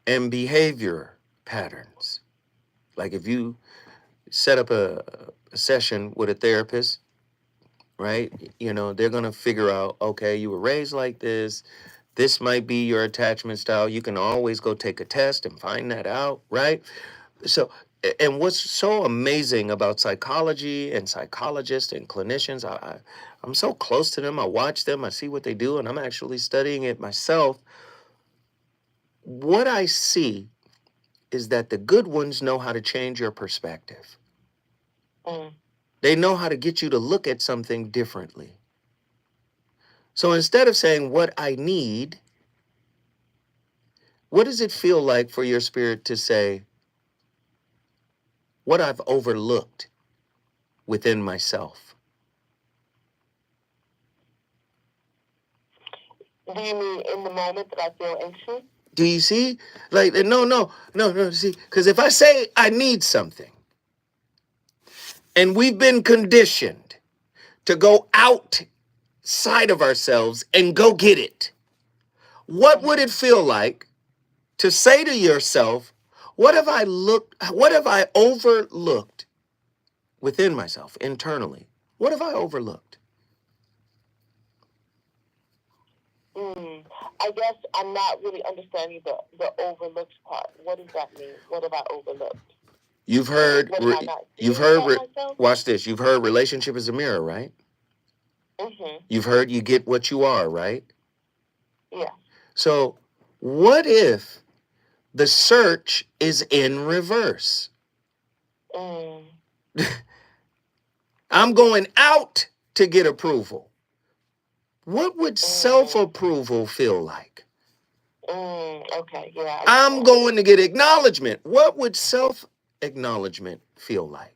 and behavior patterns. Like if you set up a session with a therapist, right? They're going to figure out, okay, you were raised like this. This might be your attachment style. You can always go take a test and find that out, right? So, and what's so amazing about psychology and psychologists and clinicians, I'm so close to them. I watch them, I see what they do, and I'm actually studying it myself. What I see is that the good ones know how to change your perspective. They know how to get you to look at something differently. So instead of saying what I need, what does it feel like for your spirit to say what I've overlooked within myself? Do you mean in the moment that I feel anxious? Do you see? Like, no, see, because if I say I need something, and we've been conditioned to go outside of ourselves and go get it, what would it feel like to say to yourself, what have I overlooked within myself internally? What have I overlooked? I guess I'm not really understanding the overlooked part. What does that mean? What have I overlooked? You've heard, watch this. You've heard relationship is a mirror, right? Mm-hmm. You've heard you get what you are, right? Yeah. So what if the search is in reverse? I'm going out to get approval. What would self-approval feel like? Okay, yeah. I'm going to get acknowledgement. What would self-acknowledgement feel like?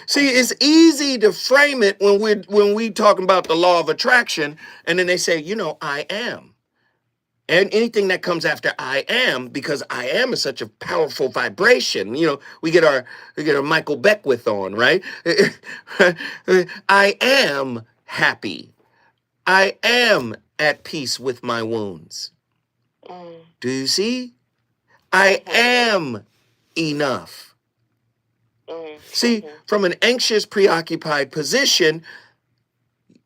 See, it's easy to frame it when we talking about the law of attraction, and then they say, I am. And anything that comes after I am, because I am is such a powerful vibration. We get our Michael Beckwith on, right? I am happy. I am at peace with my wounds. Do you see? I am enough. See, from an anxious, preoccupied position,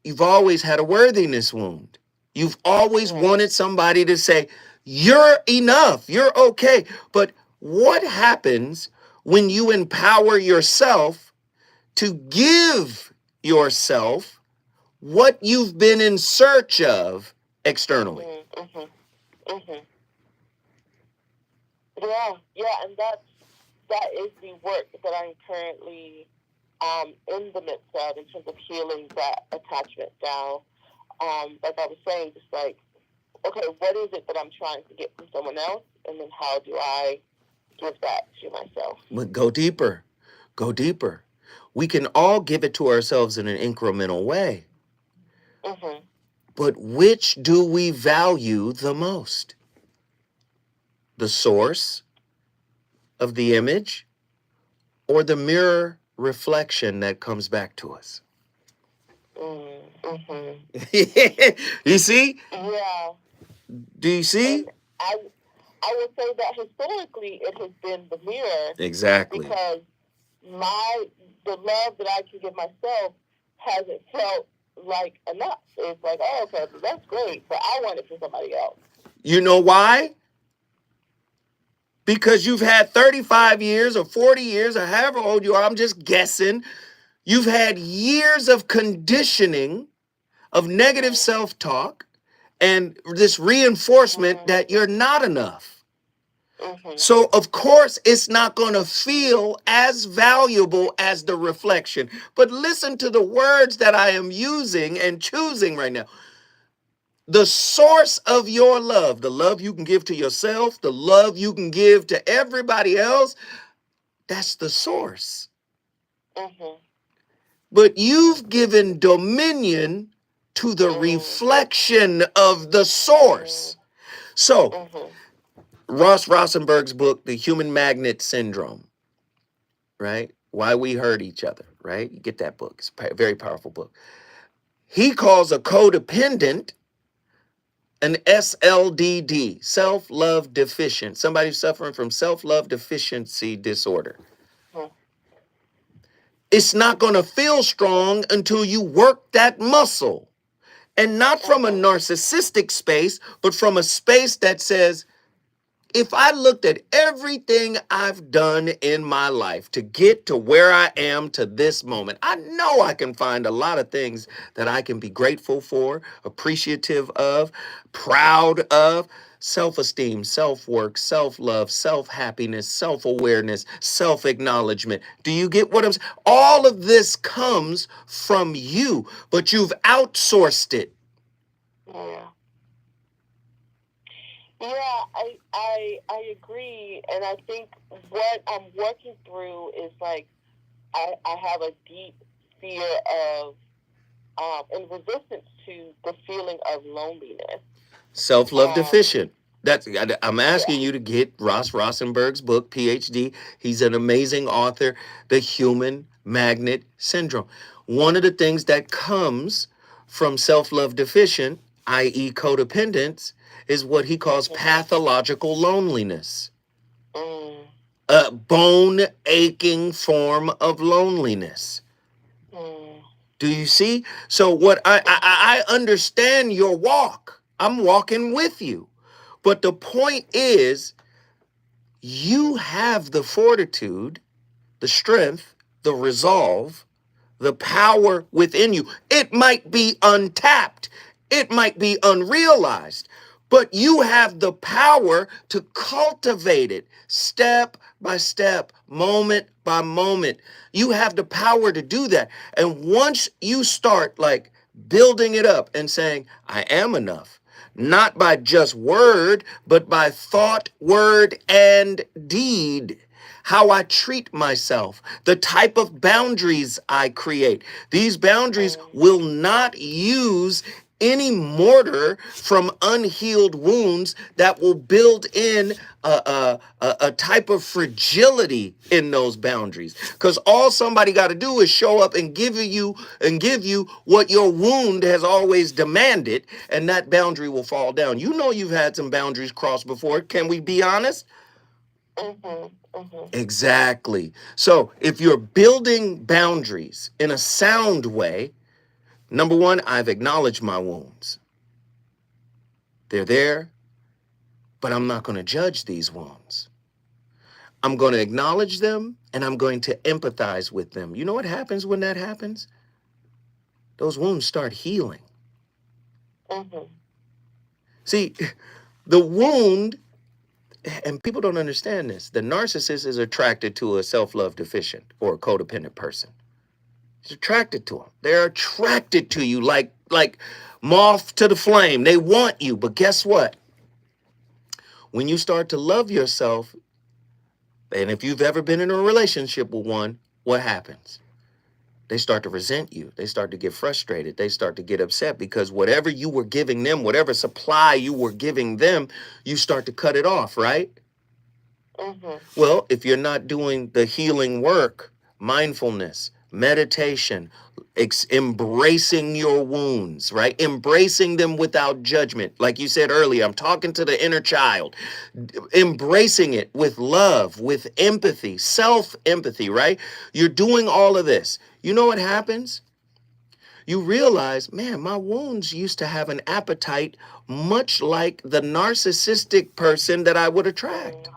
you've always had a worthiness wound. You've always wanted somebody to say, you're enough, you're okay. But what happens when you empower yourself to give yourself what you've been in search of externally. Yeah, and that is the work that I'm currently in the midst of in terms of healing that attachment down. Like I was saying, just like, okay, what is it that I'm trying to get from someone else, and then how do I give that to myself? But go deeper. Go deeper. We can all give it to ourselves in an incremental way. But which do we value the most? The source of the image or the mirror reflection that comes back to us? You see? Yeah. Do you see? And I would say that historically it has been the mirror. Exactly. Because the love that I can give myself hasn't felt like enough. It's like, oh, okay, that's great, but I want it for somebody else. You know why? Because you've had 35 years or 40 years or however old you are, I'm just guessing. You've had years of conditioning of negative self-talk and this reinforcement that you're not enough. So, of course, it's not going to feel as valuable as the reflection. But listen to the words that I am using and choosing right now. The source of your love, the love you can give to yourself, the love you can give to everybody else, that's the source. But you've given dominion to the reflection of the source. So, Ross Rosenberg's book, The Human Magnet Syndrome, right? Why We Hurt Each Other, right? You get that book. It's a very powerful book. He calls a codependent an SLDD, self-love deficient, somebody suffering from self-love deficiency disorder. It's not going to feel strong until you work that muscle. And not from a narcissistic space, but from a space that says, if I looked at everything I've done in my life to get to where I am to this moment, I know I can find a lot of things that I can be grateful for, appreciative of, proud of. Self-esteem, self-work, self-love, self-happiness, self-awareness, self-acknowledgement. Do you get what I'm saying? All of this comes from you, but you've outsourced it. Yeah, I agree, and I think what I'm working through is like I have a deep fear of and resistance to the feeling of loneliness. Self-love deficient. I'm asking you to get Ross Rosenberg's book, PhD. He's an amazing author, The Human Magnet Syndrome. One of the things that comes from self-love deficient, i.e. codependence, is what he calls pathological loneliness. A bone-aching form of loneliness. Do you see? So what I understand your walk. I'm walking with you. But the point is, you have the fortitude, the strength, the resolve, the power within you. It might be untapped. It might be unrealized. But you have the power to cultivate it step by step, moment by moment. You have the power to do that. And once you start like building it up and saying, I am enough, not by just word, but by thought, word, and deed. How I treat myself, the type of boundaries I create. These boundaries will not use any mortar from unhealed wounds that will build in a type of fragility in those boundaries. Because all somebody got to do is show up and give you what your wound has always demanded, and that boundary will fall down. You know you've had some boundaries crossed before. Can we be honest? Exactly. So if you're building boundaries in a sound way, number one, I've acknowledged my wounds. They're there, but I'm not going to judge these wounds. I'm going to acknowledge them, and I'm going to empathize with them. You know what happens when that happens? those wounds start healing. Mm-hmm. See, the wound, and people don't understand this, the narcissist is attracted to a self-love deficient or a codependent person. He's attracted to them. They're attracted to you like moth to the flame. They want you, but guess what? When you start to love yourself, and if you've ever been in a relationship with one, what happens? They start to resent you. They start to get frustrated. They start to get upset because whatever you were giving them, whatever supply you were giving them, you start to cut it off, right? Mm-hmm. Well, if you're not doing the healing work, mindfulness, meditation, embracing your wounds, right? Embracing them without judgment. Like you said earlier, I'm talking to the inner child, embracing it with love, with empathy, self-empathy, right? You're doing all of this. You know what happens? You realize, man, my wounds used to have an appetite much like the narcissistic person that I would attract.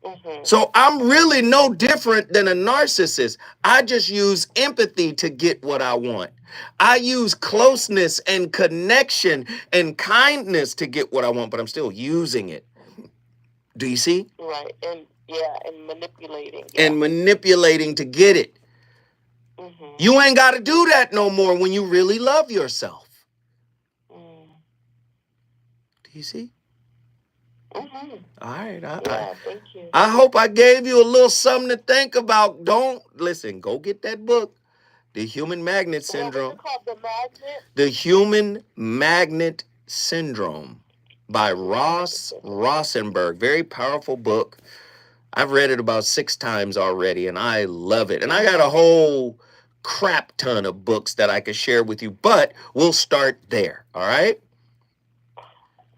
Mm-hmm. So I'm really no different than a narcissist. I just use empathy to get what I want. I use closeness and connection and kindness to get what I want, but I'm still using it. Do you see? Right. And manipulating. Yeah. And manipulating to get it. Mm-hmm. You ain't got to do that no more when you really love yourself. Do you see? Mm-hmm. All right. Thank you. I hope I gave you a little something to think about. Don't listen. Go get that book, The Human Magnet Syndrome. What was it called? The Magnet? The Human Magnet Syndrome by Ross Rosenberg. Very powerful book. I've read it about 6 times already, and I love it. And I got a whole crap ton of books that I could share with you, but we'll start there. All right?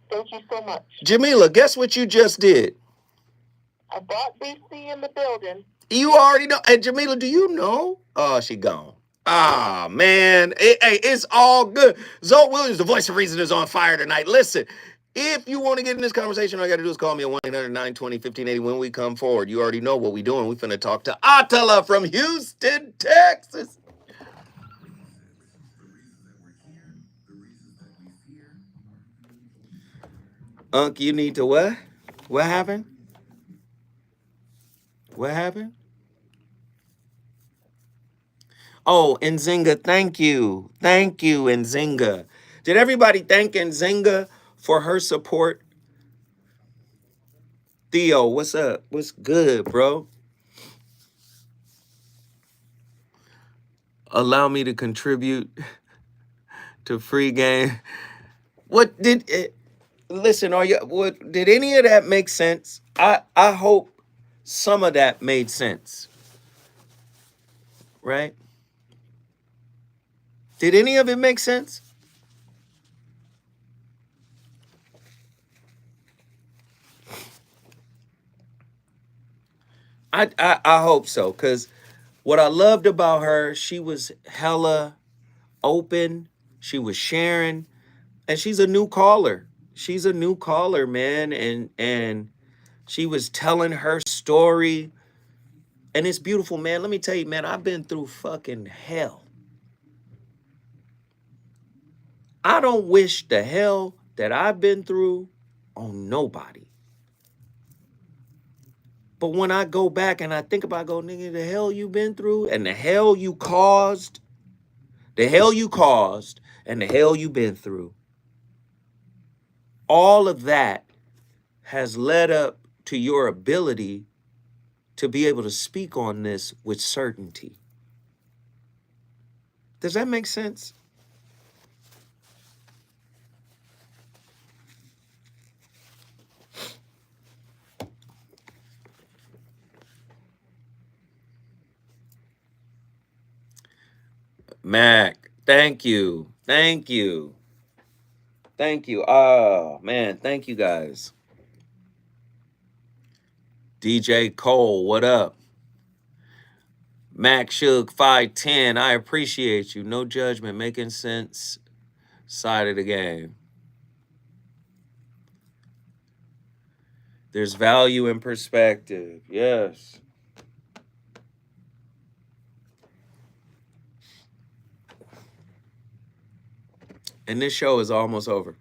Thank you so much. Jamila, guess what you just did? I brought BC in the building. You already know. And Jamila, do you know? Oh, she gone. Ah, man. Hey, it's all good. Zoe Williams, the voice of reason, is on fire tonight. Listen, if you want to get in this conversation, all you got to do is call me at 1-800-920-1580 when we come forward. You already know what we're doing. We're finna talk to Attila from Houston, Texas. Unc, you need to what? What happened? What happened? Oh, Nzinga, thank you. Thank you, Nzinga. Did everybody thank Nzinga for her support? Theo, what's up? What's good, bro? Allow me to contribute to free game. What did it? Listen, did any of that make sense? I hope some of that made sense. Right? Did any of it make sense? I hope so, because what I loved about her, she was hella open. She was sharing, and she's a new caller. She's a new caller, man, and she was telling her story, and it's beautiful, man. Let me tell you, man, I've been through fucking hell. I don't wish the hell that I've been through on nobody. But when I go back and I think about, nigga, the hell you been through and the hell you caused, and the hell you been through, all of that has led up to your ability to be able to speak on this with certainty. Does that make sense? Mac, thank you. Thank you. Thank you. Oh, man, thank you guys. DJ Cole, what up? Mac Shug 510, I appreciate you. No judgment, making sense side of the game. There's value in perspective. Yes. And this show is almost over.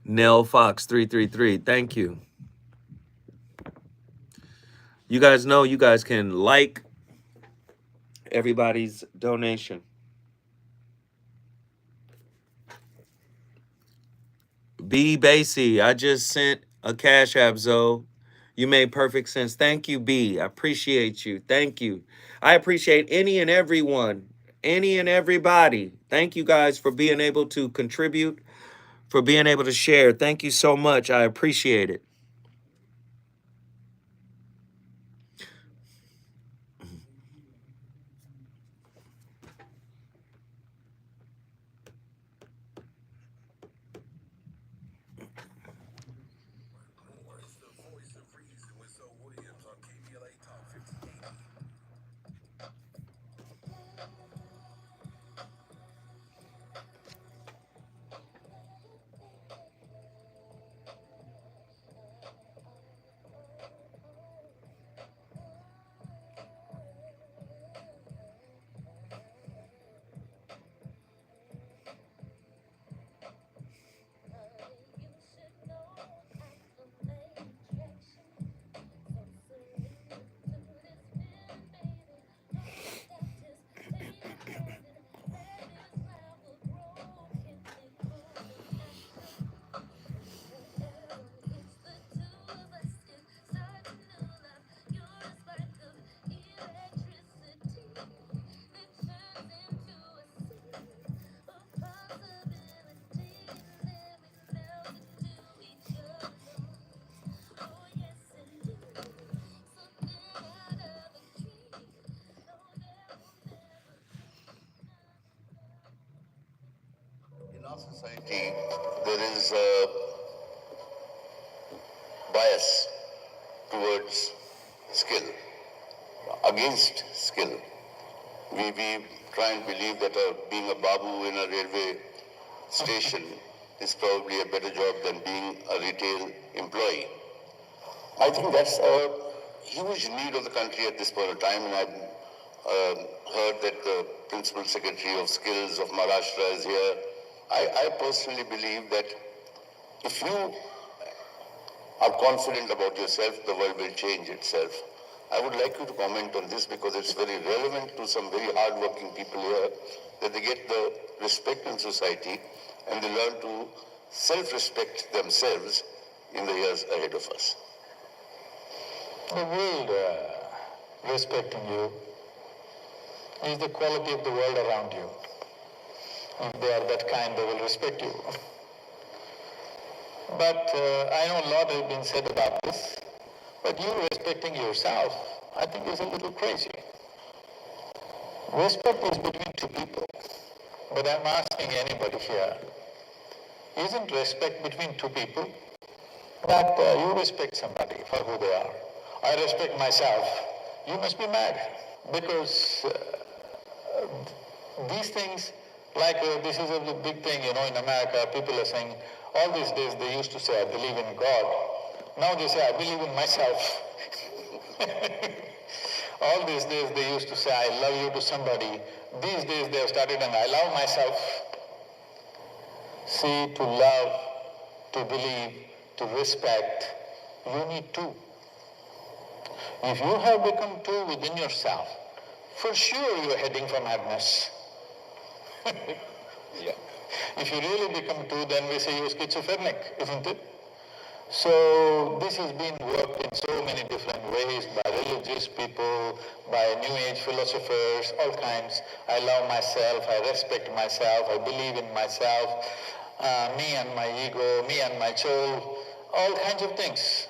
Nell Fox 333, thank you. You guys know you guys can like everybody's donation. B Basie, I just sent a Cash App, Zoe. You made perfect sense. Thank you, B. I appreciate you. Thank you. I appreciate any and everyone, any and everybody. Thank you guys for being able to contribute, for being able to share. Thank you so much. I appreciate it. It's the voice of reason with Zoe Williams on KBLA Talk 1580. In our society, there is a bias towards skill, against skill. We try and believe that being a babu in a railway station is probably a better job than being a retail employee. I think that's a huge need of the country at this point of time, and I've heard that the Principal Secretary of Skills of Maharashtra is here. I personally believe that if you are confident about yourself, the world will change itself. I would like you to comment on this because it's very relevant to some very hard-working people here, that they get the respect in society and they learn to self-respect themselves in the years ahead of us. The world respecting you is the quality of the world around you. If they are that kind, they will respect you. But I know a lot has been said about this, but you respecting yourself, I think is a little crazy. Respect is between two people, but I'm asking anybody here, isn't respect between two people? That you respect somebody for who they are. I respect myself. You must be mad because these things, like this is a big thing, in America, people are saying, all these days they used to say, I believe in God. Now they say, I believe in myself. All these days they used to say, I love you to somebody. These days they have started and I love myself. See, to love, to believe, to respect, you need two. If you have become two within yourself, for sure you're heading for madness. Yeah. If you really become two, then we say you're schizophrenic, isn't it? So this has been worked in so many different ways by religious people, by New Age philosophers, all kinds. I love myself, I respect myself, I believe in myself, me and my ego, me and my soul, all kinds of things.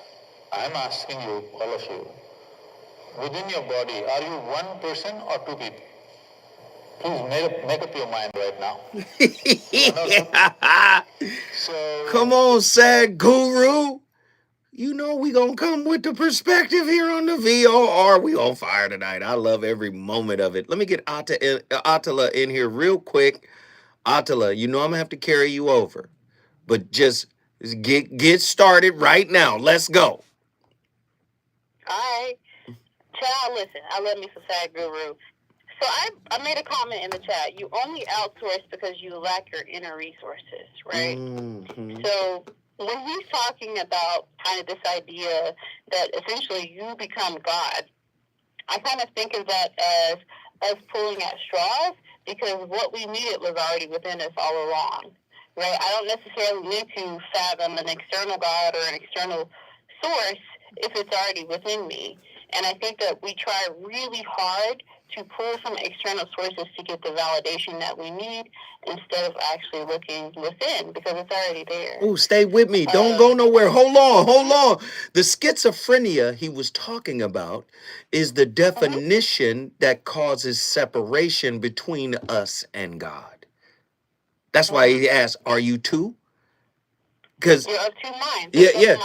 I'm asking you, all of you, within your body, are you one person or two people? Please make up your mind right now. Come on, sad guru. You know we gonna come with the perspective here on the VOR. We on fire tonight. I love every moment of it. Let me get Attila in here real quick. Attila, you know I'm gonna have to carry you over, but just get started right now. Let's go. All right. Child, listen, I love me some Sad Guru. So I made a comment in the chat. You only outsource because you lack your inner resources, right? Mm-hmm. So when he's talking about kind of this idea that essentially you become God, I kind of think of that as us pulling at straws because what we needed was already within us all along, right? I don't necessarily need to fathom an external God or an external source if it's already within me. And I think that we try really hard to pull from external sources to get the validation that we need instead of actually looking within because it's already there. Oh, stay with me. Don't go nowhere. Hold on. The schizophrenia he was talking about is the definition that causes separation between us and God. That's why he asked, "Are you two?" Because You're of two minds. yeah.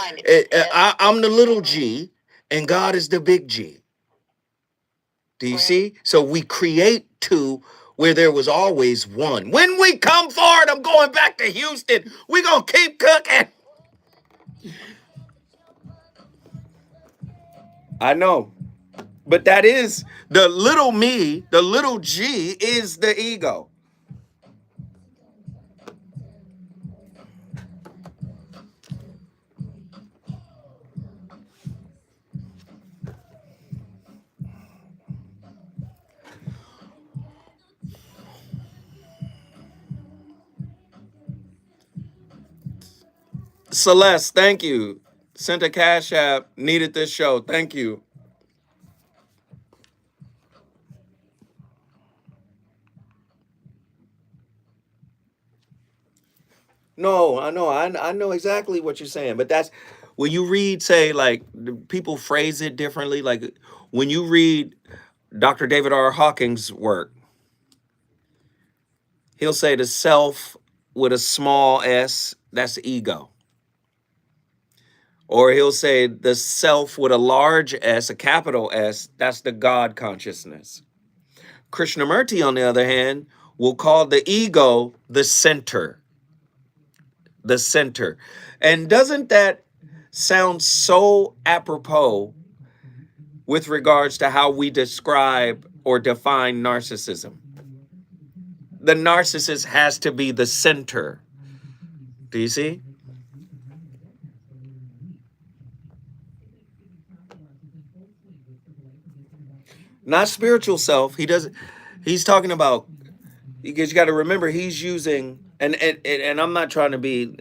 Yeah. I'm the little G, and God is the big G. Do you see? So we create two where there was always one. When we come forward, I'm going back to Houston. We're going to keep cooking. I know. But that is the little me, the little G is the ego. Celeste, thank you. Sent a cash app, needed this show. Thank you. No, I know exactly what you're saying, but that's when you read, say, like people phrase it differently. Like when you read Dr. David R. Hawkins' work, he'll say the self with a small s, that's ego. Or he'll say the self with a large S, a capital S, that's the God consciousness. Krishnamurti, on the other hand, will call the ego the center. The center. And doesn't that sound so apropos with regards to how we describe or define narcissism? The narcissist has to be the center. Do you see? Not spiritual self. He's talking about, because you got to remember he's using, and I'm not trying to be,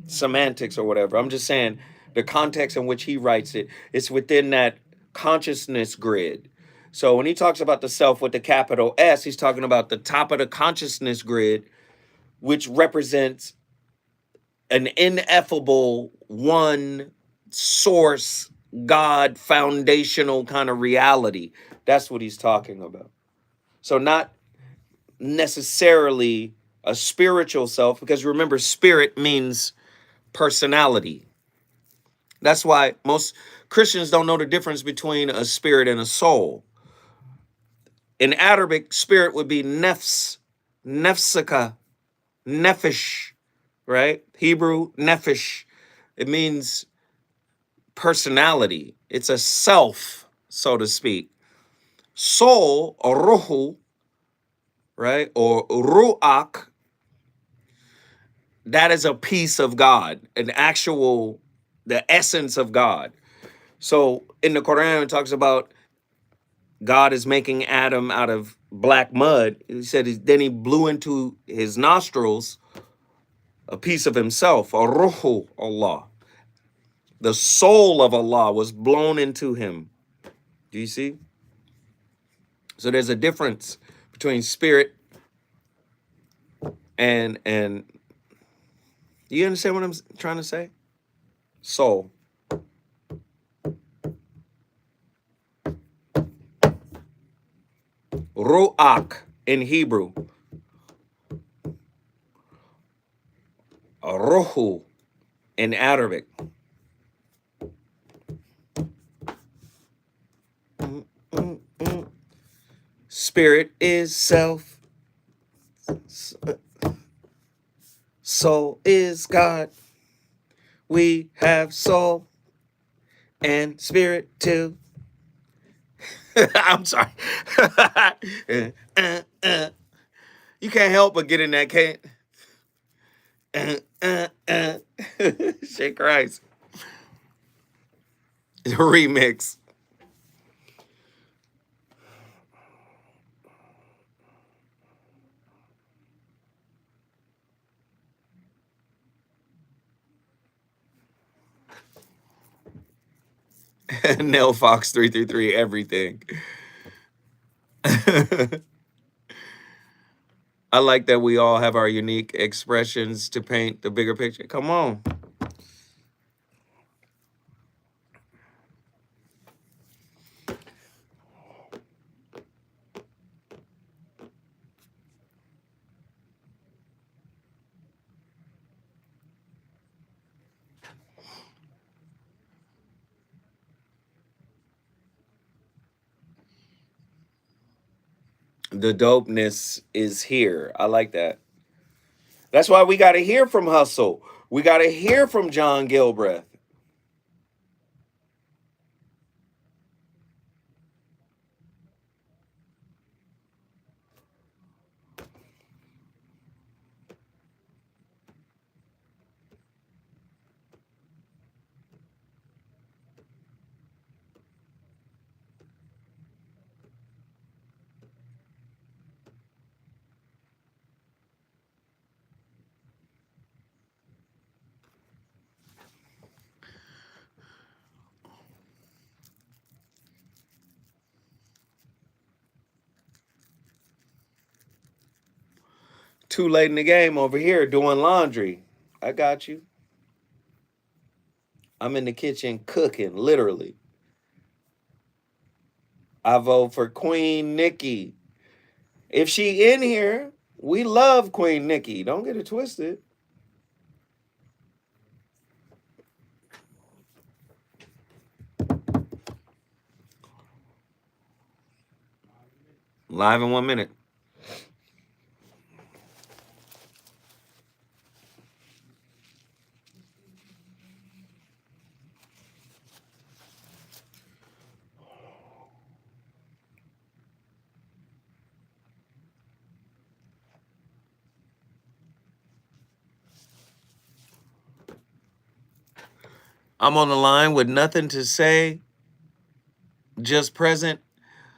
semantics or whatever. I'm just saying the context in which he writes it, it's within that consciousness grid. So when he talks about the self with the capital S, he's talking about the top of the consciousness grid, which represents an ineffable one source, God, foundational kind of reality. That's what he's talking about. So not necessarily a spiritual self, because remember, spirit means personality. That's why most Christians don't know the difference between a spirit and a soul. In Arabic, spirit would be nefs, nefsika, nephesh, right? Hebrew, nephesh. It means personality. It's a self, so to speak. Soul, or ruhu, right? Or ruach, that is a piece of God, the essence of God. So in the Quran, it talks about God is making Adam out of black mud. He said, then he blew into his nostrils a piece of himself, a ruhu Allah. The soul of Allah was blown into him. Do you see? So there's a difference between spirit and you understand what I'm trying to say? Soul. Ruach in Hebrew. Ruhu in Arabic. Spirit is self. Soul is God. We have soul and spirit too. I'm sorry. You can't help but get in that, can't? Shit Christ. Remix. Nell Fox 333 everything. I like that we all have our unique expressions to paint the bigger picture. Come on. The dopeness is here. I like that. That's why we got to hear from Hustle. We got to hear from John Gilbreth. Too late in the game over here doing laundry. I got you. I'm in the kitchen cooking, literally. I vote for Queen Nikki. If she in here, we love Queen Nikki. Don't get it twisted. Live in 1 minute. I'm on the line with nothing to say, just present.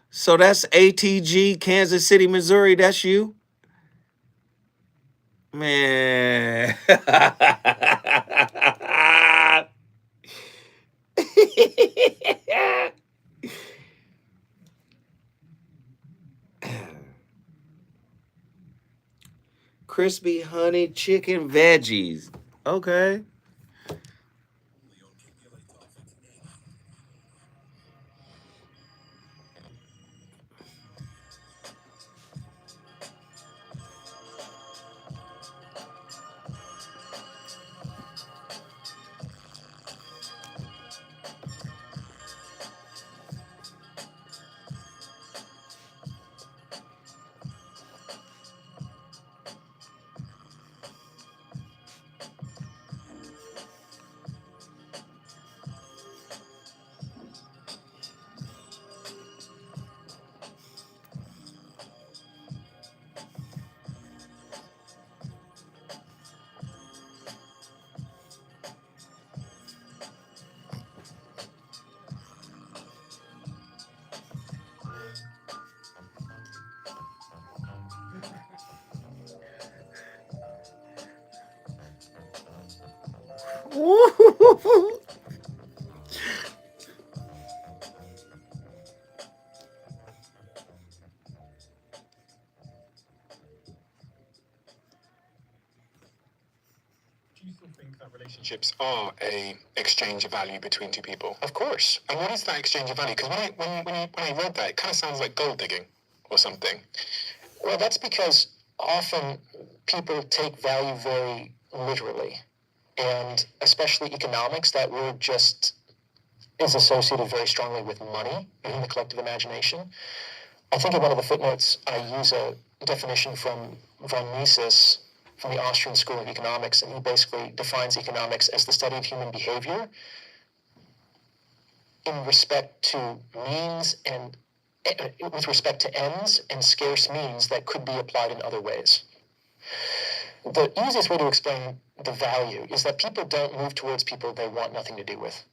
So that's ATG, Kansas City, Missouri. That's you? Man. Crispy honey chicken veggies. Okay. Do you still think that relationships are a exchange of value between two people? Of course. And what is that exchange of value? Because when I read that, it kind of sounds like gold digging or something. Well, that's because often people take value very literally. And especially economics, that word just is associated very strongly with money in the collective imagination. I think in one of the footnotes, I use a definition from von Mises from the Austrian School of Economics, and he basically defines economics as the study of human behavior in respect to means and with respect to ends and scarce means that could be applied in other ways. The easiest way to explain the value is that people don't move towards people they want nothing to do with.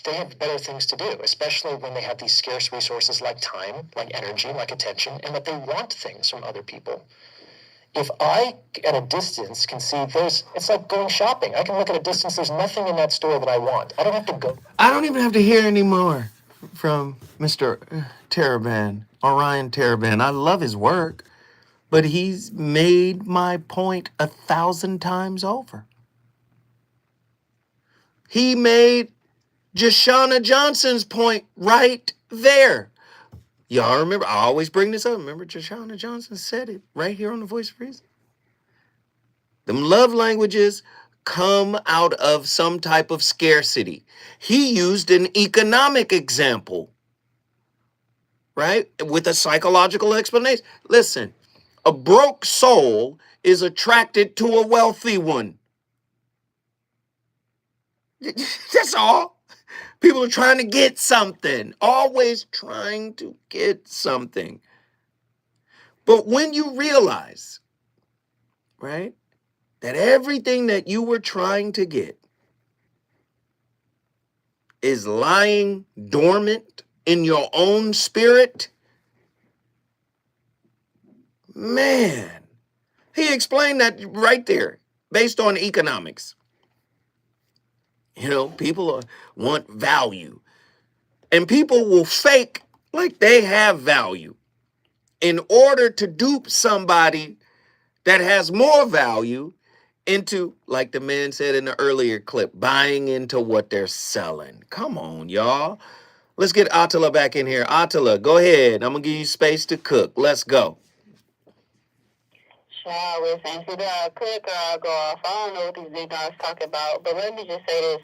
They have better things to do, especially when they have these scarce resources like time, like energy, like attention, and that they want things from other people. If I, at a distance, can see it's like going shopping. I can look at a distance, there's nothing in that store that I want. I don't have to go. I don't even have to hear anymore from Mr. Taraban, Orion Taraban. I love his work, but he's made my point 1,000 times over. He made Jashana Johnson's point right there. Y'all remember, I always bring this up. Remember, Jashana Johnson said it right here on The Voice of Reason. Them love languages come out of some type of scarcity. He used an economic example, right? With a psychological explanation. Listen, a broke soul is attracted to a wealthy one. That's all. People are trying to get something, always trying to get something. But when you realize, right, that everything that you were trying to get is lying dormant in your own spirit, man, he explained that right there based on economics. You know, people want value, and people will fake like they have value in order to dupe somebody that has more value into, like the man said in the earlier clip, buying into what they're selling. Come on, y'all. Let's get Attila back in here. Attila, go ahead. I'm going to give you space to cook. Let's go. Sure, listen, either I'll cook or I'll go off. I don't know what these big dogs talk about, but let me just say this.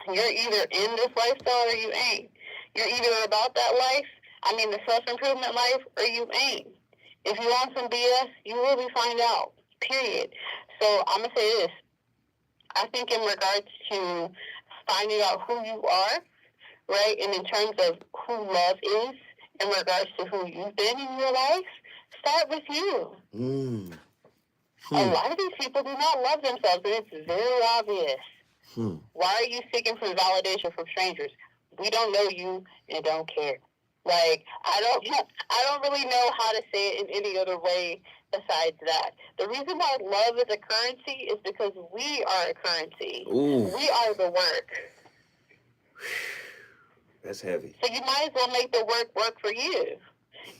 You're either in this lifestyle or you ain't. You're either about that life, I mean the self-improvement life, or you ain't. If you want some BS, you will be find out, period. So I'm going to say this. I think in regards to finding out who you are, right, and in terms of who love is, in regards to who you've been in your life, start with you. A lot of these people do not love themselves, and it's very obvious. Why are you seeking for validation from strangers? We don't know you and don't care. Like, I don't really know how to say it in any other way besides that. The reason why love is a currency is because we are a currency. Ooh. We are the work. That's heavy. So you might as well make the work for you.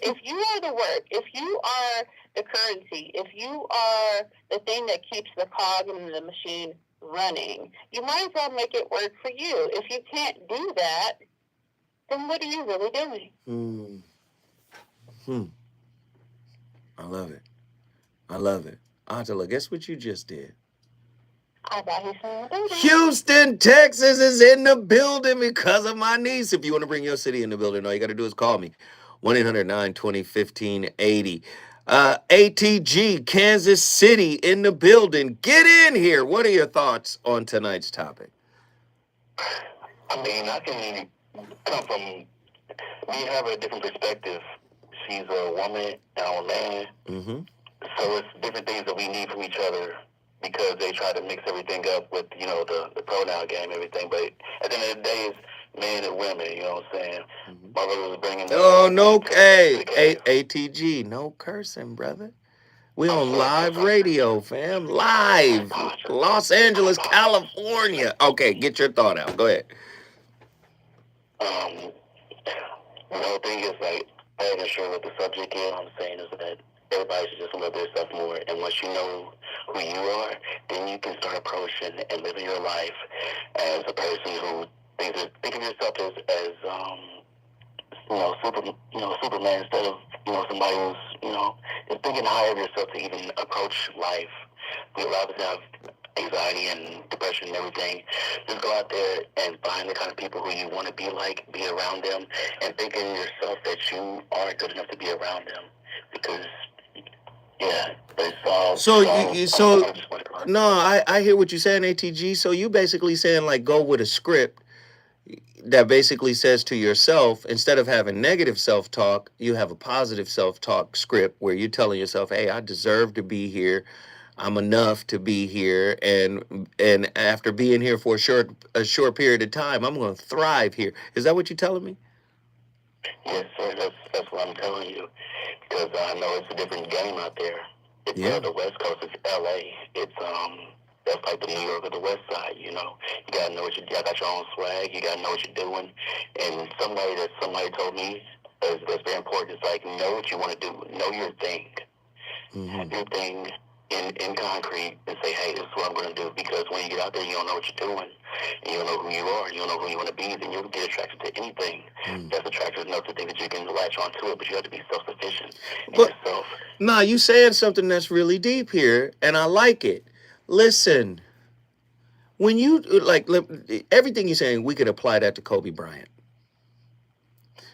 If you are the work, if you are the currency, if you are the thing that keeps the cog in the machine running, you might as well make it work for you. If you can't do that, then what are you really doing? I love it. I love it. Attila, guess what you just did? I got you. Houston, Texas is in the building because of my niece. If you want to bring your city in the building, all you got to do is call me. 1-800-920-1580. ATG, Kansas City in the building. Get in here. What are your thoughts on tonight's topic? I mean, I can come from, we have a different perspective. She's a woman and I'm a man. So it's different things that we need from each other because they try to mix everything up with, you know, the pronoun game, everything. But at the end of the day, it's men and women, you know what I'm saying? My brother was bringing ATG, no cursing, brother. We on live radio, fam. Live. Los Angeles, California. Okay, get your thought out. Go ahead. The whole thing is, like, I'm not even sure what the subject is. I'm saying is that everybody should just love themselves more. And once you know who you are, then you can start approaching and living your life as a person who think of yourself as Superman instead of, somebody who's, is thinking higher of yourself to even approach life. We allow us to have anxiety and depression and everything, just go out there and find the kind of people who you want to be like, be around them, and think in yourself that you aren't good enough to be around them. Because, yeah, it's all... No, I hear what you're saying, ATG. So you basically saying like go with a script that basically says to yourself, instead of having negative self-talk, you have a positive self-talk script where you're telling yourself, hey, I deserve to be here. I'm enough to be here, and after being here for a short period of time, I'm going to thrive here. Is that what you're telling me? Yes, sir. That's what I'm telling you. Because I know it's a different game out there. It's the West Coast. It's L.A. It's that's like the New York of the West Side. You know, you gotta know what you got your own swag. You gotta know what you're doing. And somebody told me that's very important. It's like know what you want to do. Know your thing. Have your thing in concrete and say, hey, this is what I'm going to do. Because when you get out there, you don't know what you're doing. And you don't know who you are. You don't know who you want to be. Then you'll get attracted to anything that's attractive enough to think that you can latch onto it. But you have to be self-sufficient in yourself. Nah, you saying something that's really deep here, and I like it. Listen, when you everything you're saying, we could apply that to Kobe Bryant.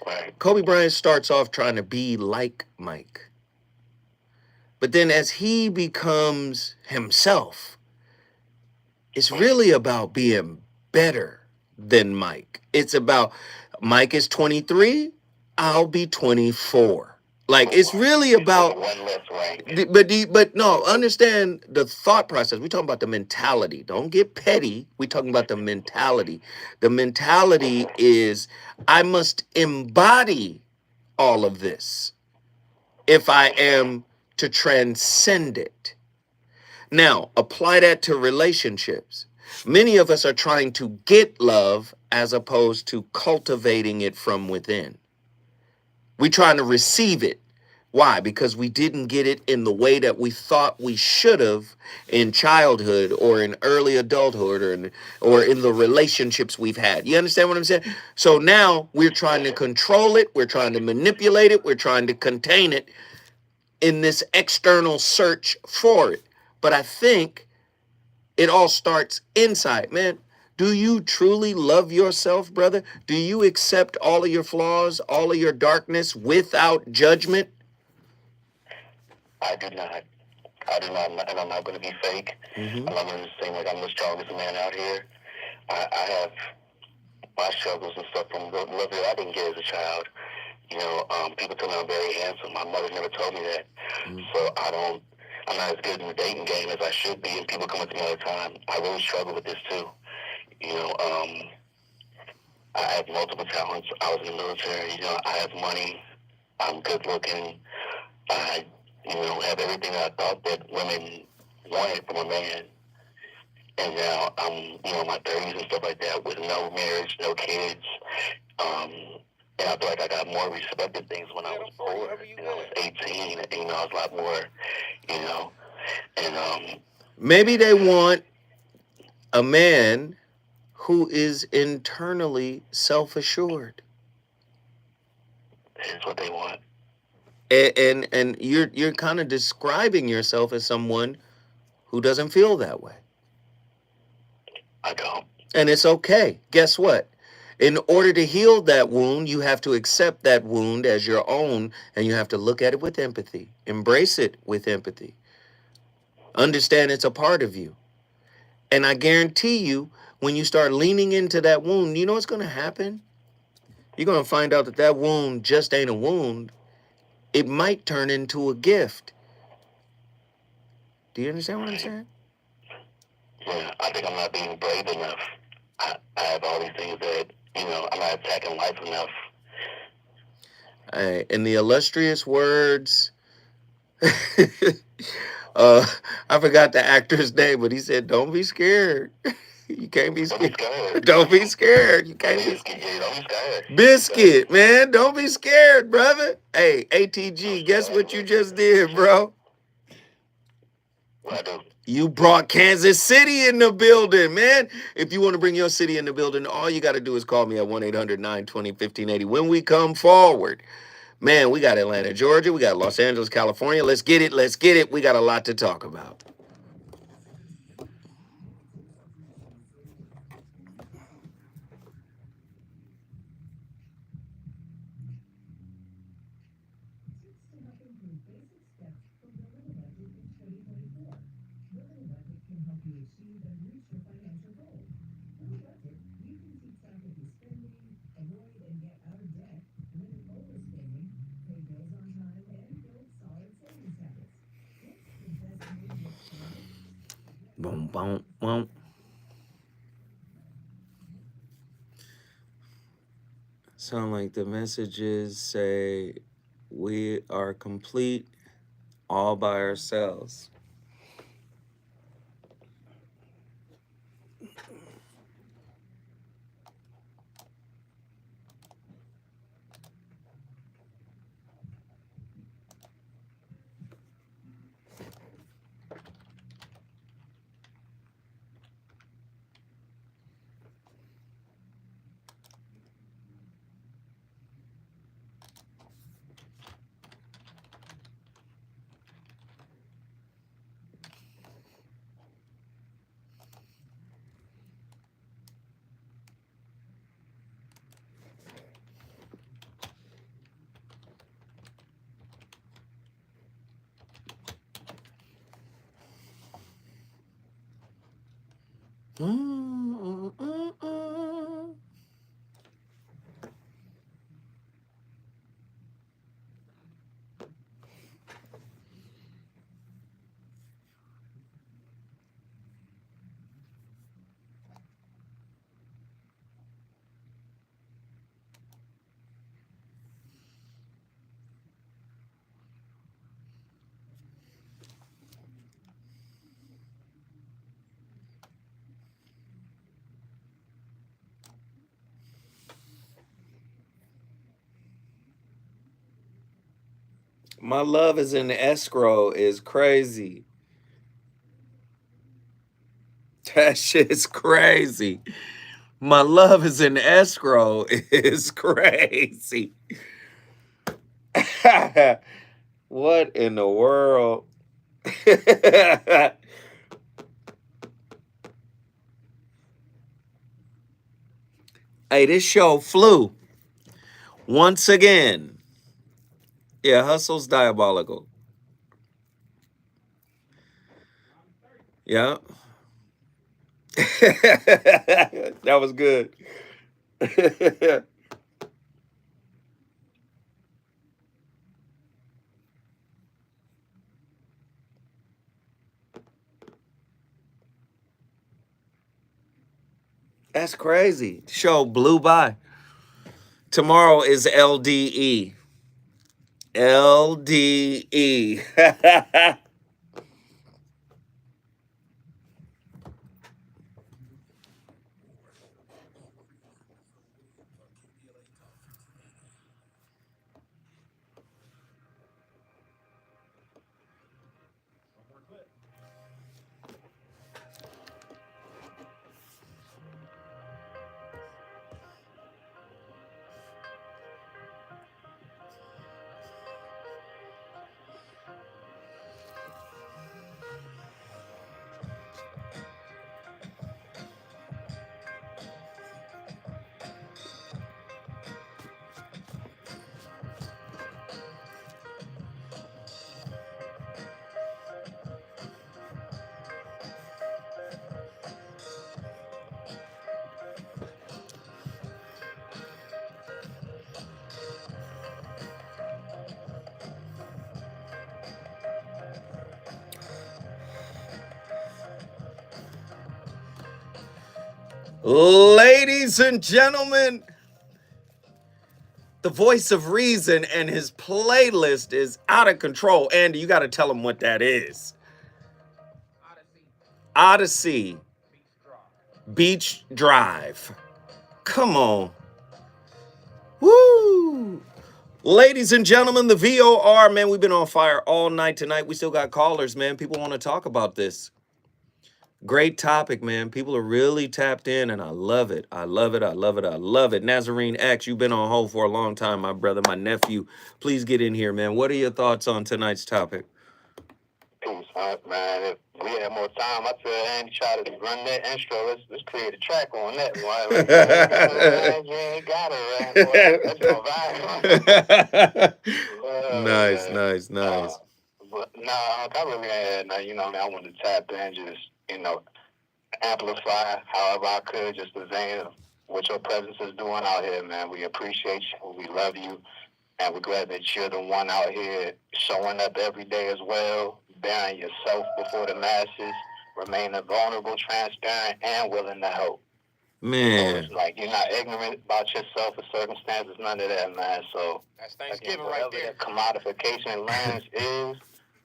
Right. Kobe Bryant starts off trying to be like Mike. But then as he becomes himself, it's really about being better than Mike. It's about Mike is 23, I'll be 24. Like, it's really about, but no, understand the thought process. We're talking about the mentality. Don't get petty. We're talking about the mentality. The mentality is, I must embody all of this if I am to transcend it. Now, apply that to relationships. Many of us are trying to get love as opposed to cultivating it from within. We're trying to receive it. Why? Because we didn't get it in the way that we thought we should have in childhood or in early adulthood or in the relationships we've had. You understand what I'm saying? So now we're trying to control it. We're trying to manipulate it. We're trying to contain it in this external search for it. But I think it all starts inside, man. Do you truly love yourself, brother? Do you accept all of your flaws, all of your darkness without judgment? I do not. I do not, and I'm not going to be fake. I'm not going to seem like I'm the strongest man out here. I have my struggles and stuff from the love that I didn't get as a child. You know, people tell me I'm very handsome. My mother never told me that. So I'm not as good in the dating game as I should be, and people come up to me all the time. I really struggle with this too. You know, I have multiple talents. I was in the military. You know, I have money. I'm good looking. I, have everything I thought that women wanted from a man. And now I'm, in my 30s and stuff like that with no marriage, no kids. And I feel like I got more respected things when I was poor. I was 18, and, I was a lot more, and maybe they want a man who is internally self-assured. That's what they want. And you're kind of describing yourself as someone who doesn't feel that way. I don't. And it's okay. Guess what? In order to heal that wound, you have to accept that wound as your own, and you have to look at it with empathy. Embrace it with empathy. Understand it's a part of you. And I guarantee you, when you start leaning into that wound, you know what's going to happen? You're going to find out that that wound just ain't a wound. It might turn into a gift. Do you understand what I'm saying? Yeah, I think I'm not being brave enough. I have all these things that, I'm not attacking life enough. In the illustrious words, I forgot the actor's name, but he said, don't be scared. You can't be scared. Don't be scared. You can't be scared. Don't be scared. Biscuit, man. Don't be scared, brother. Hey, ATG, guess what you just did, bro? What I do? You brought Kansas City in the building, man. If you want to bring your city in the building, all you got to do is call me at 1-800-920-1580. When we come forward, man, we got Atlanta, Georgia. We got Los Angeles, California. Let's get it. Let's get it. We got a lot to talk about. Boom, boom, boom. Sound like the messages say we are complete all by ourselves. My love is in escrow is crazy. That shit's crazy. My love is in escrow is crazy. What in the world? Hey, this show flew once again. Yeah, hustle's diabolical. Yeah. That was good. That's crazy. Show blew by. Tomorrow is LDE. LDE. Ladies and gentlemen, the voice of reason and his playlist is out of control. Andy, you got to tell him what that is. Odyssey Beach Drive. Come on. Woo! Ladies and gentlemen, the VOR, man, we've been on fire all night tonight. We still got callers, man. People want to talk about this. Great topic, man. People are really tapped in, and I love it. I love it. I love it. I love it. Nazarene X, you've been on hold for a long time, my brother, my nephew. Please get in here, man. What are your thoughts on tonight's topic? Peace, man. If we had more time, I tell Andy try to run that intro. Let's create a track on that. You ain't got it, right? That's gonna vibe. Nice. But no, I really had nothing. You know, I wanted to tap in, just amplify however I could, just the vein of what your presence is doing out here, man. We appreciate you. We love you. And we're glad that you're the one out here showing up every day as well, bearing yourself before the masses, remaining vulnerable, transparent, and willing to help. So Man. it's like you're not ignorant about yourself or circumstances, none of that, man. So That's Thanksgiving whatever right there. that commodification lens is,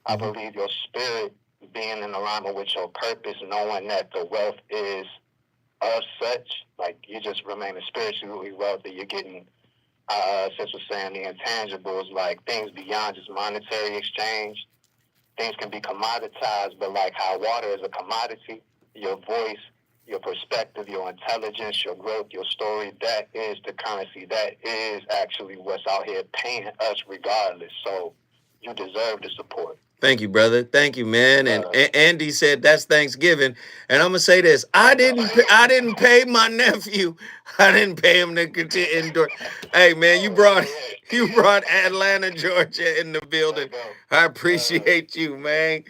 I believe your spirit being in alignment with your purpose, knowing that the wealth is of such, like you just remaining spiritually wealthy, you're getting, since we're saying the intangibles, like things beyond just monetary exchange. Things can be commoditized, but like how water is a commodity, your voice, your perspective, your intelligence, your growth, your story, that is the currency. That is actually what's out here paying us regardless. So you deserve the support. Thank you, brother. Thank you, man. And Andy said that's Thanksgiving. And I'm gonna say this: I didn't pay my nephew. I didn't pay him to continue endure. Hey, man, you brought Atlanta, Georgia, in the building. I appreciate you, man.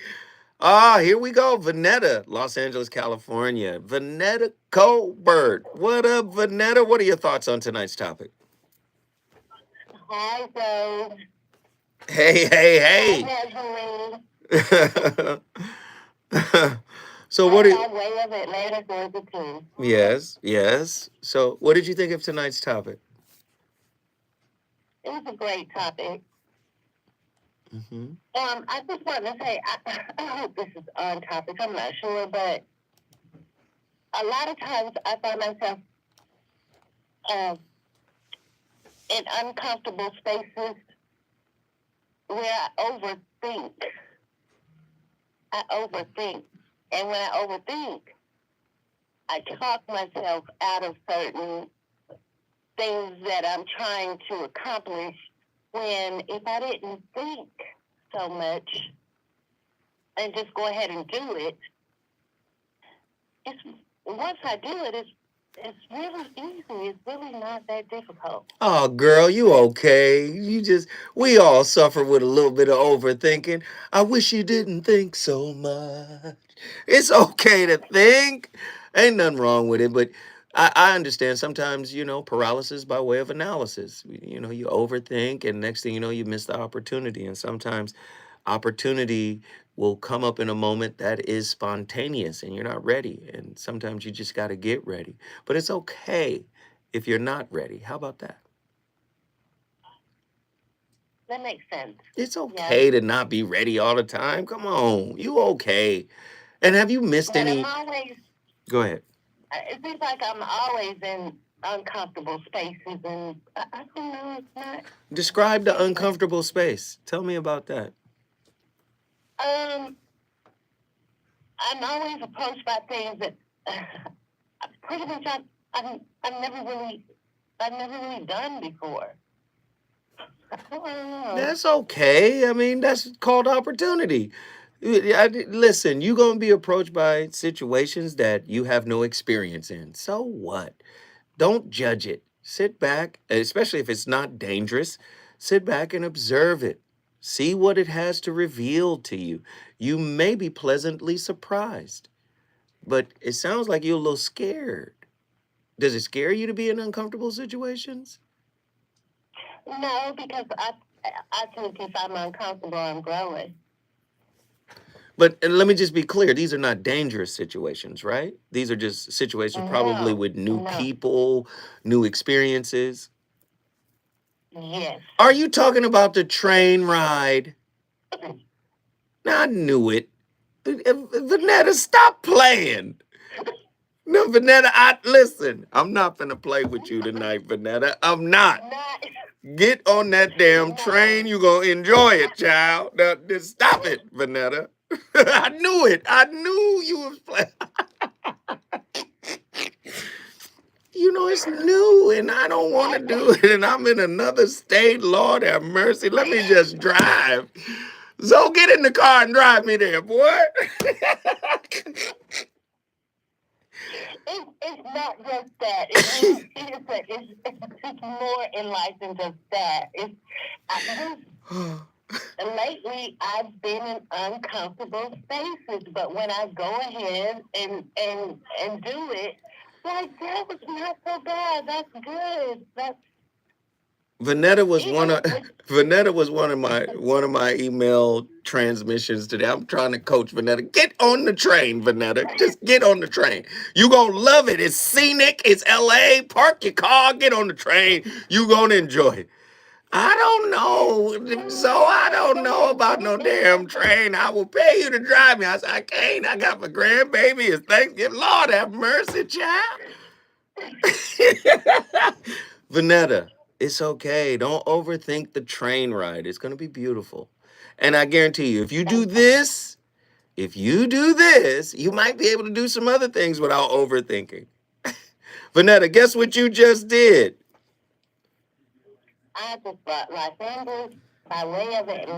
Here we go. Vanetta, Los Angeles, California. Vanetta Colbert. What up, Vanetta? What are your thoughts on tonight's topic? Hi, Joe. Hey. Hi, So what do you... way of Atlanta, Georgia, too. Yes. So what did you think of tonight's topic? It was a great topic. Mm-hmm. I just want to say, I hope this is on topic. I'm not sure, but a lot of times I find myself in uncomfortable spaces where I overthink. And when I overthink, I talk myself out of certain things that I'm trying to accomplish, when if I didn't think so much and just go ahead and do it, once I do it, it's really easy. It's really not that difficult. Oh, girl, you okay? We all suffer with a little bit of overthinking. I wish you didn't think so much. It's okay to think. Ain't nothing wrong with it, but I understand sometimes, paralysis by way of analysis. You overthink, and next thing you know, you miss the opportunity. And sometimes opportunity will come up in a moment that is spontaneous and you're not ready. And sometimes you just got to get ready. But it's okay if you're not ready. How about that? That makes sense. It's okay to not be ready all the time. Come on, you okay. And have you missed any... Go ahead. It seems like I'm always in uncomfortable spaces, and I don't know, it's not... Describe the uncomfortable space. Tell me about that. I'm always approached by things that pretty much I've never really done before. That's okay. I mean, that's called opportunity. Listen, you're going to be approached by situations that you have no experience in. So what? Don't judge it. Sit back, especially if it's not dangerous. Sit back and observe it. See what it has to reveal to you. You may be pleasantly surprised, but it sounds like you're a little scared. Does it scare you to be in uncomfortable situations? No, because I think if I'm uncomfortable, I'm growing. But let me just be clear, these are not dangerous situations, right? These are just situations probably with new people, new experiences. Yes. Are you talking about the train ride? Now, I knew it. Vanetta, stop playing. No, Vanetta, listen, I'm not finna play with you tonight, Vanetta. I'm not. Get on that damn train. You gonna enjoy it, child. Now, just stop it, Vanetta. I knew it. I knew you was playing. It's new, and I don't want to do it, and I'm in another state. Lord have mercy. Let me just drive. So get in the car and drive me there, boy. It's not just that. It's more in life than just that. Lately, I've been in uncomfortable spaces, but when I go ahead and do it, like, that was not so bad. That's good. Vanetta was one Even of Vanetta was one of my email transmissions today. I'm trying to coach Vanetta. Get on the train, Vanetta. Just get on the train. You gonna love it. It's scenic. It's LA. Park your car. Get on the train. You gonna enjoy it. I don't know. So I don't know about no damn train. I will pay you to drive me. I said, I can't. I got my grandbaby. It's Thanksgiving. Lord have mercy, child. Vanetta, it's okay. Don't overthink the train ride. It's going to be beautiful. And I guarantee you, if you do this, you might be able to do some other things without overthinking. Vanetta, guess what you just did? I just brought my fingers by way of it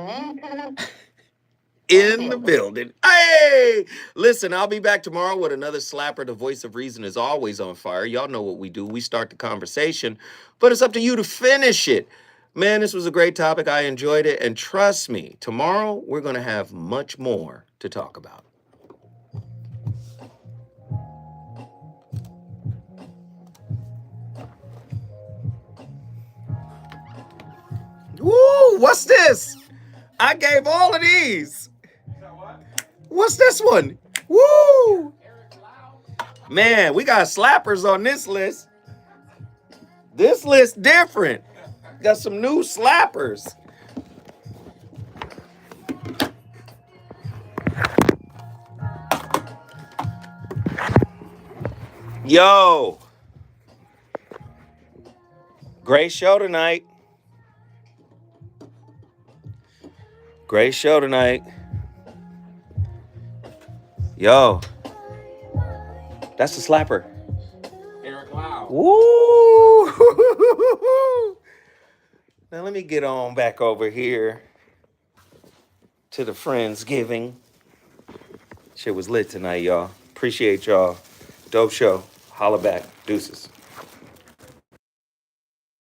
In the building. Hey! Listen, I'll be back tomorrow with another slapper. The voice of reason is always on fire. Y'all know what we do. We start the conversation, but it's up to you to finish it. Man, this was a great topic. I enjoyed it. And trust me, tomorrow we're going to have much more to talk about. Woo! What's this? I gave all of these. What's this one? Woo! Man, we got slappers on this list. This list different. Got some new slappers. Yo. Great show tonight. Great show tonight. Yo. That's the slapper. Eric Lau. Woo! Now let me get on back over here to the Friendsgiving. Shit was lit tonight, y'all. Appreciate y'all. Dope show. Holla back. Deuces.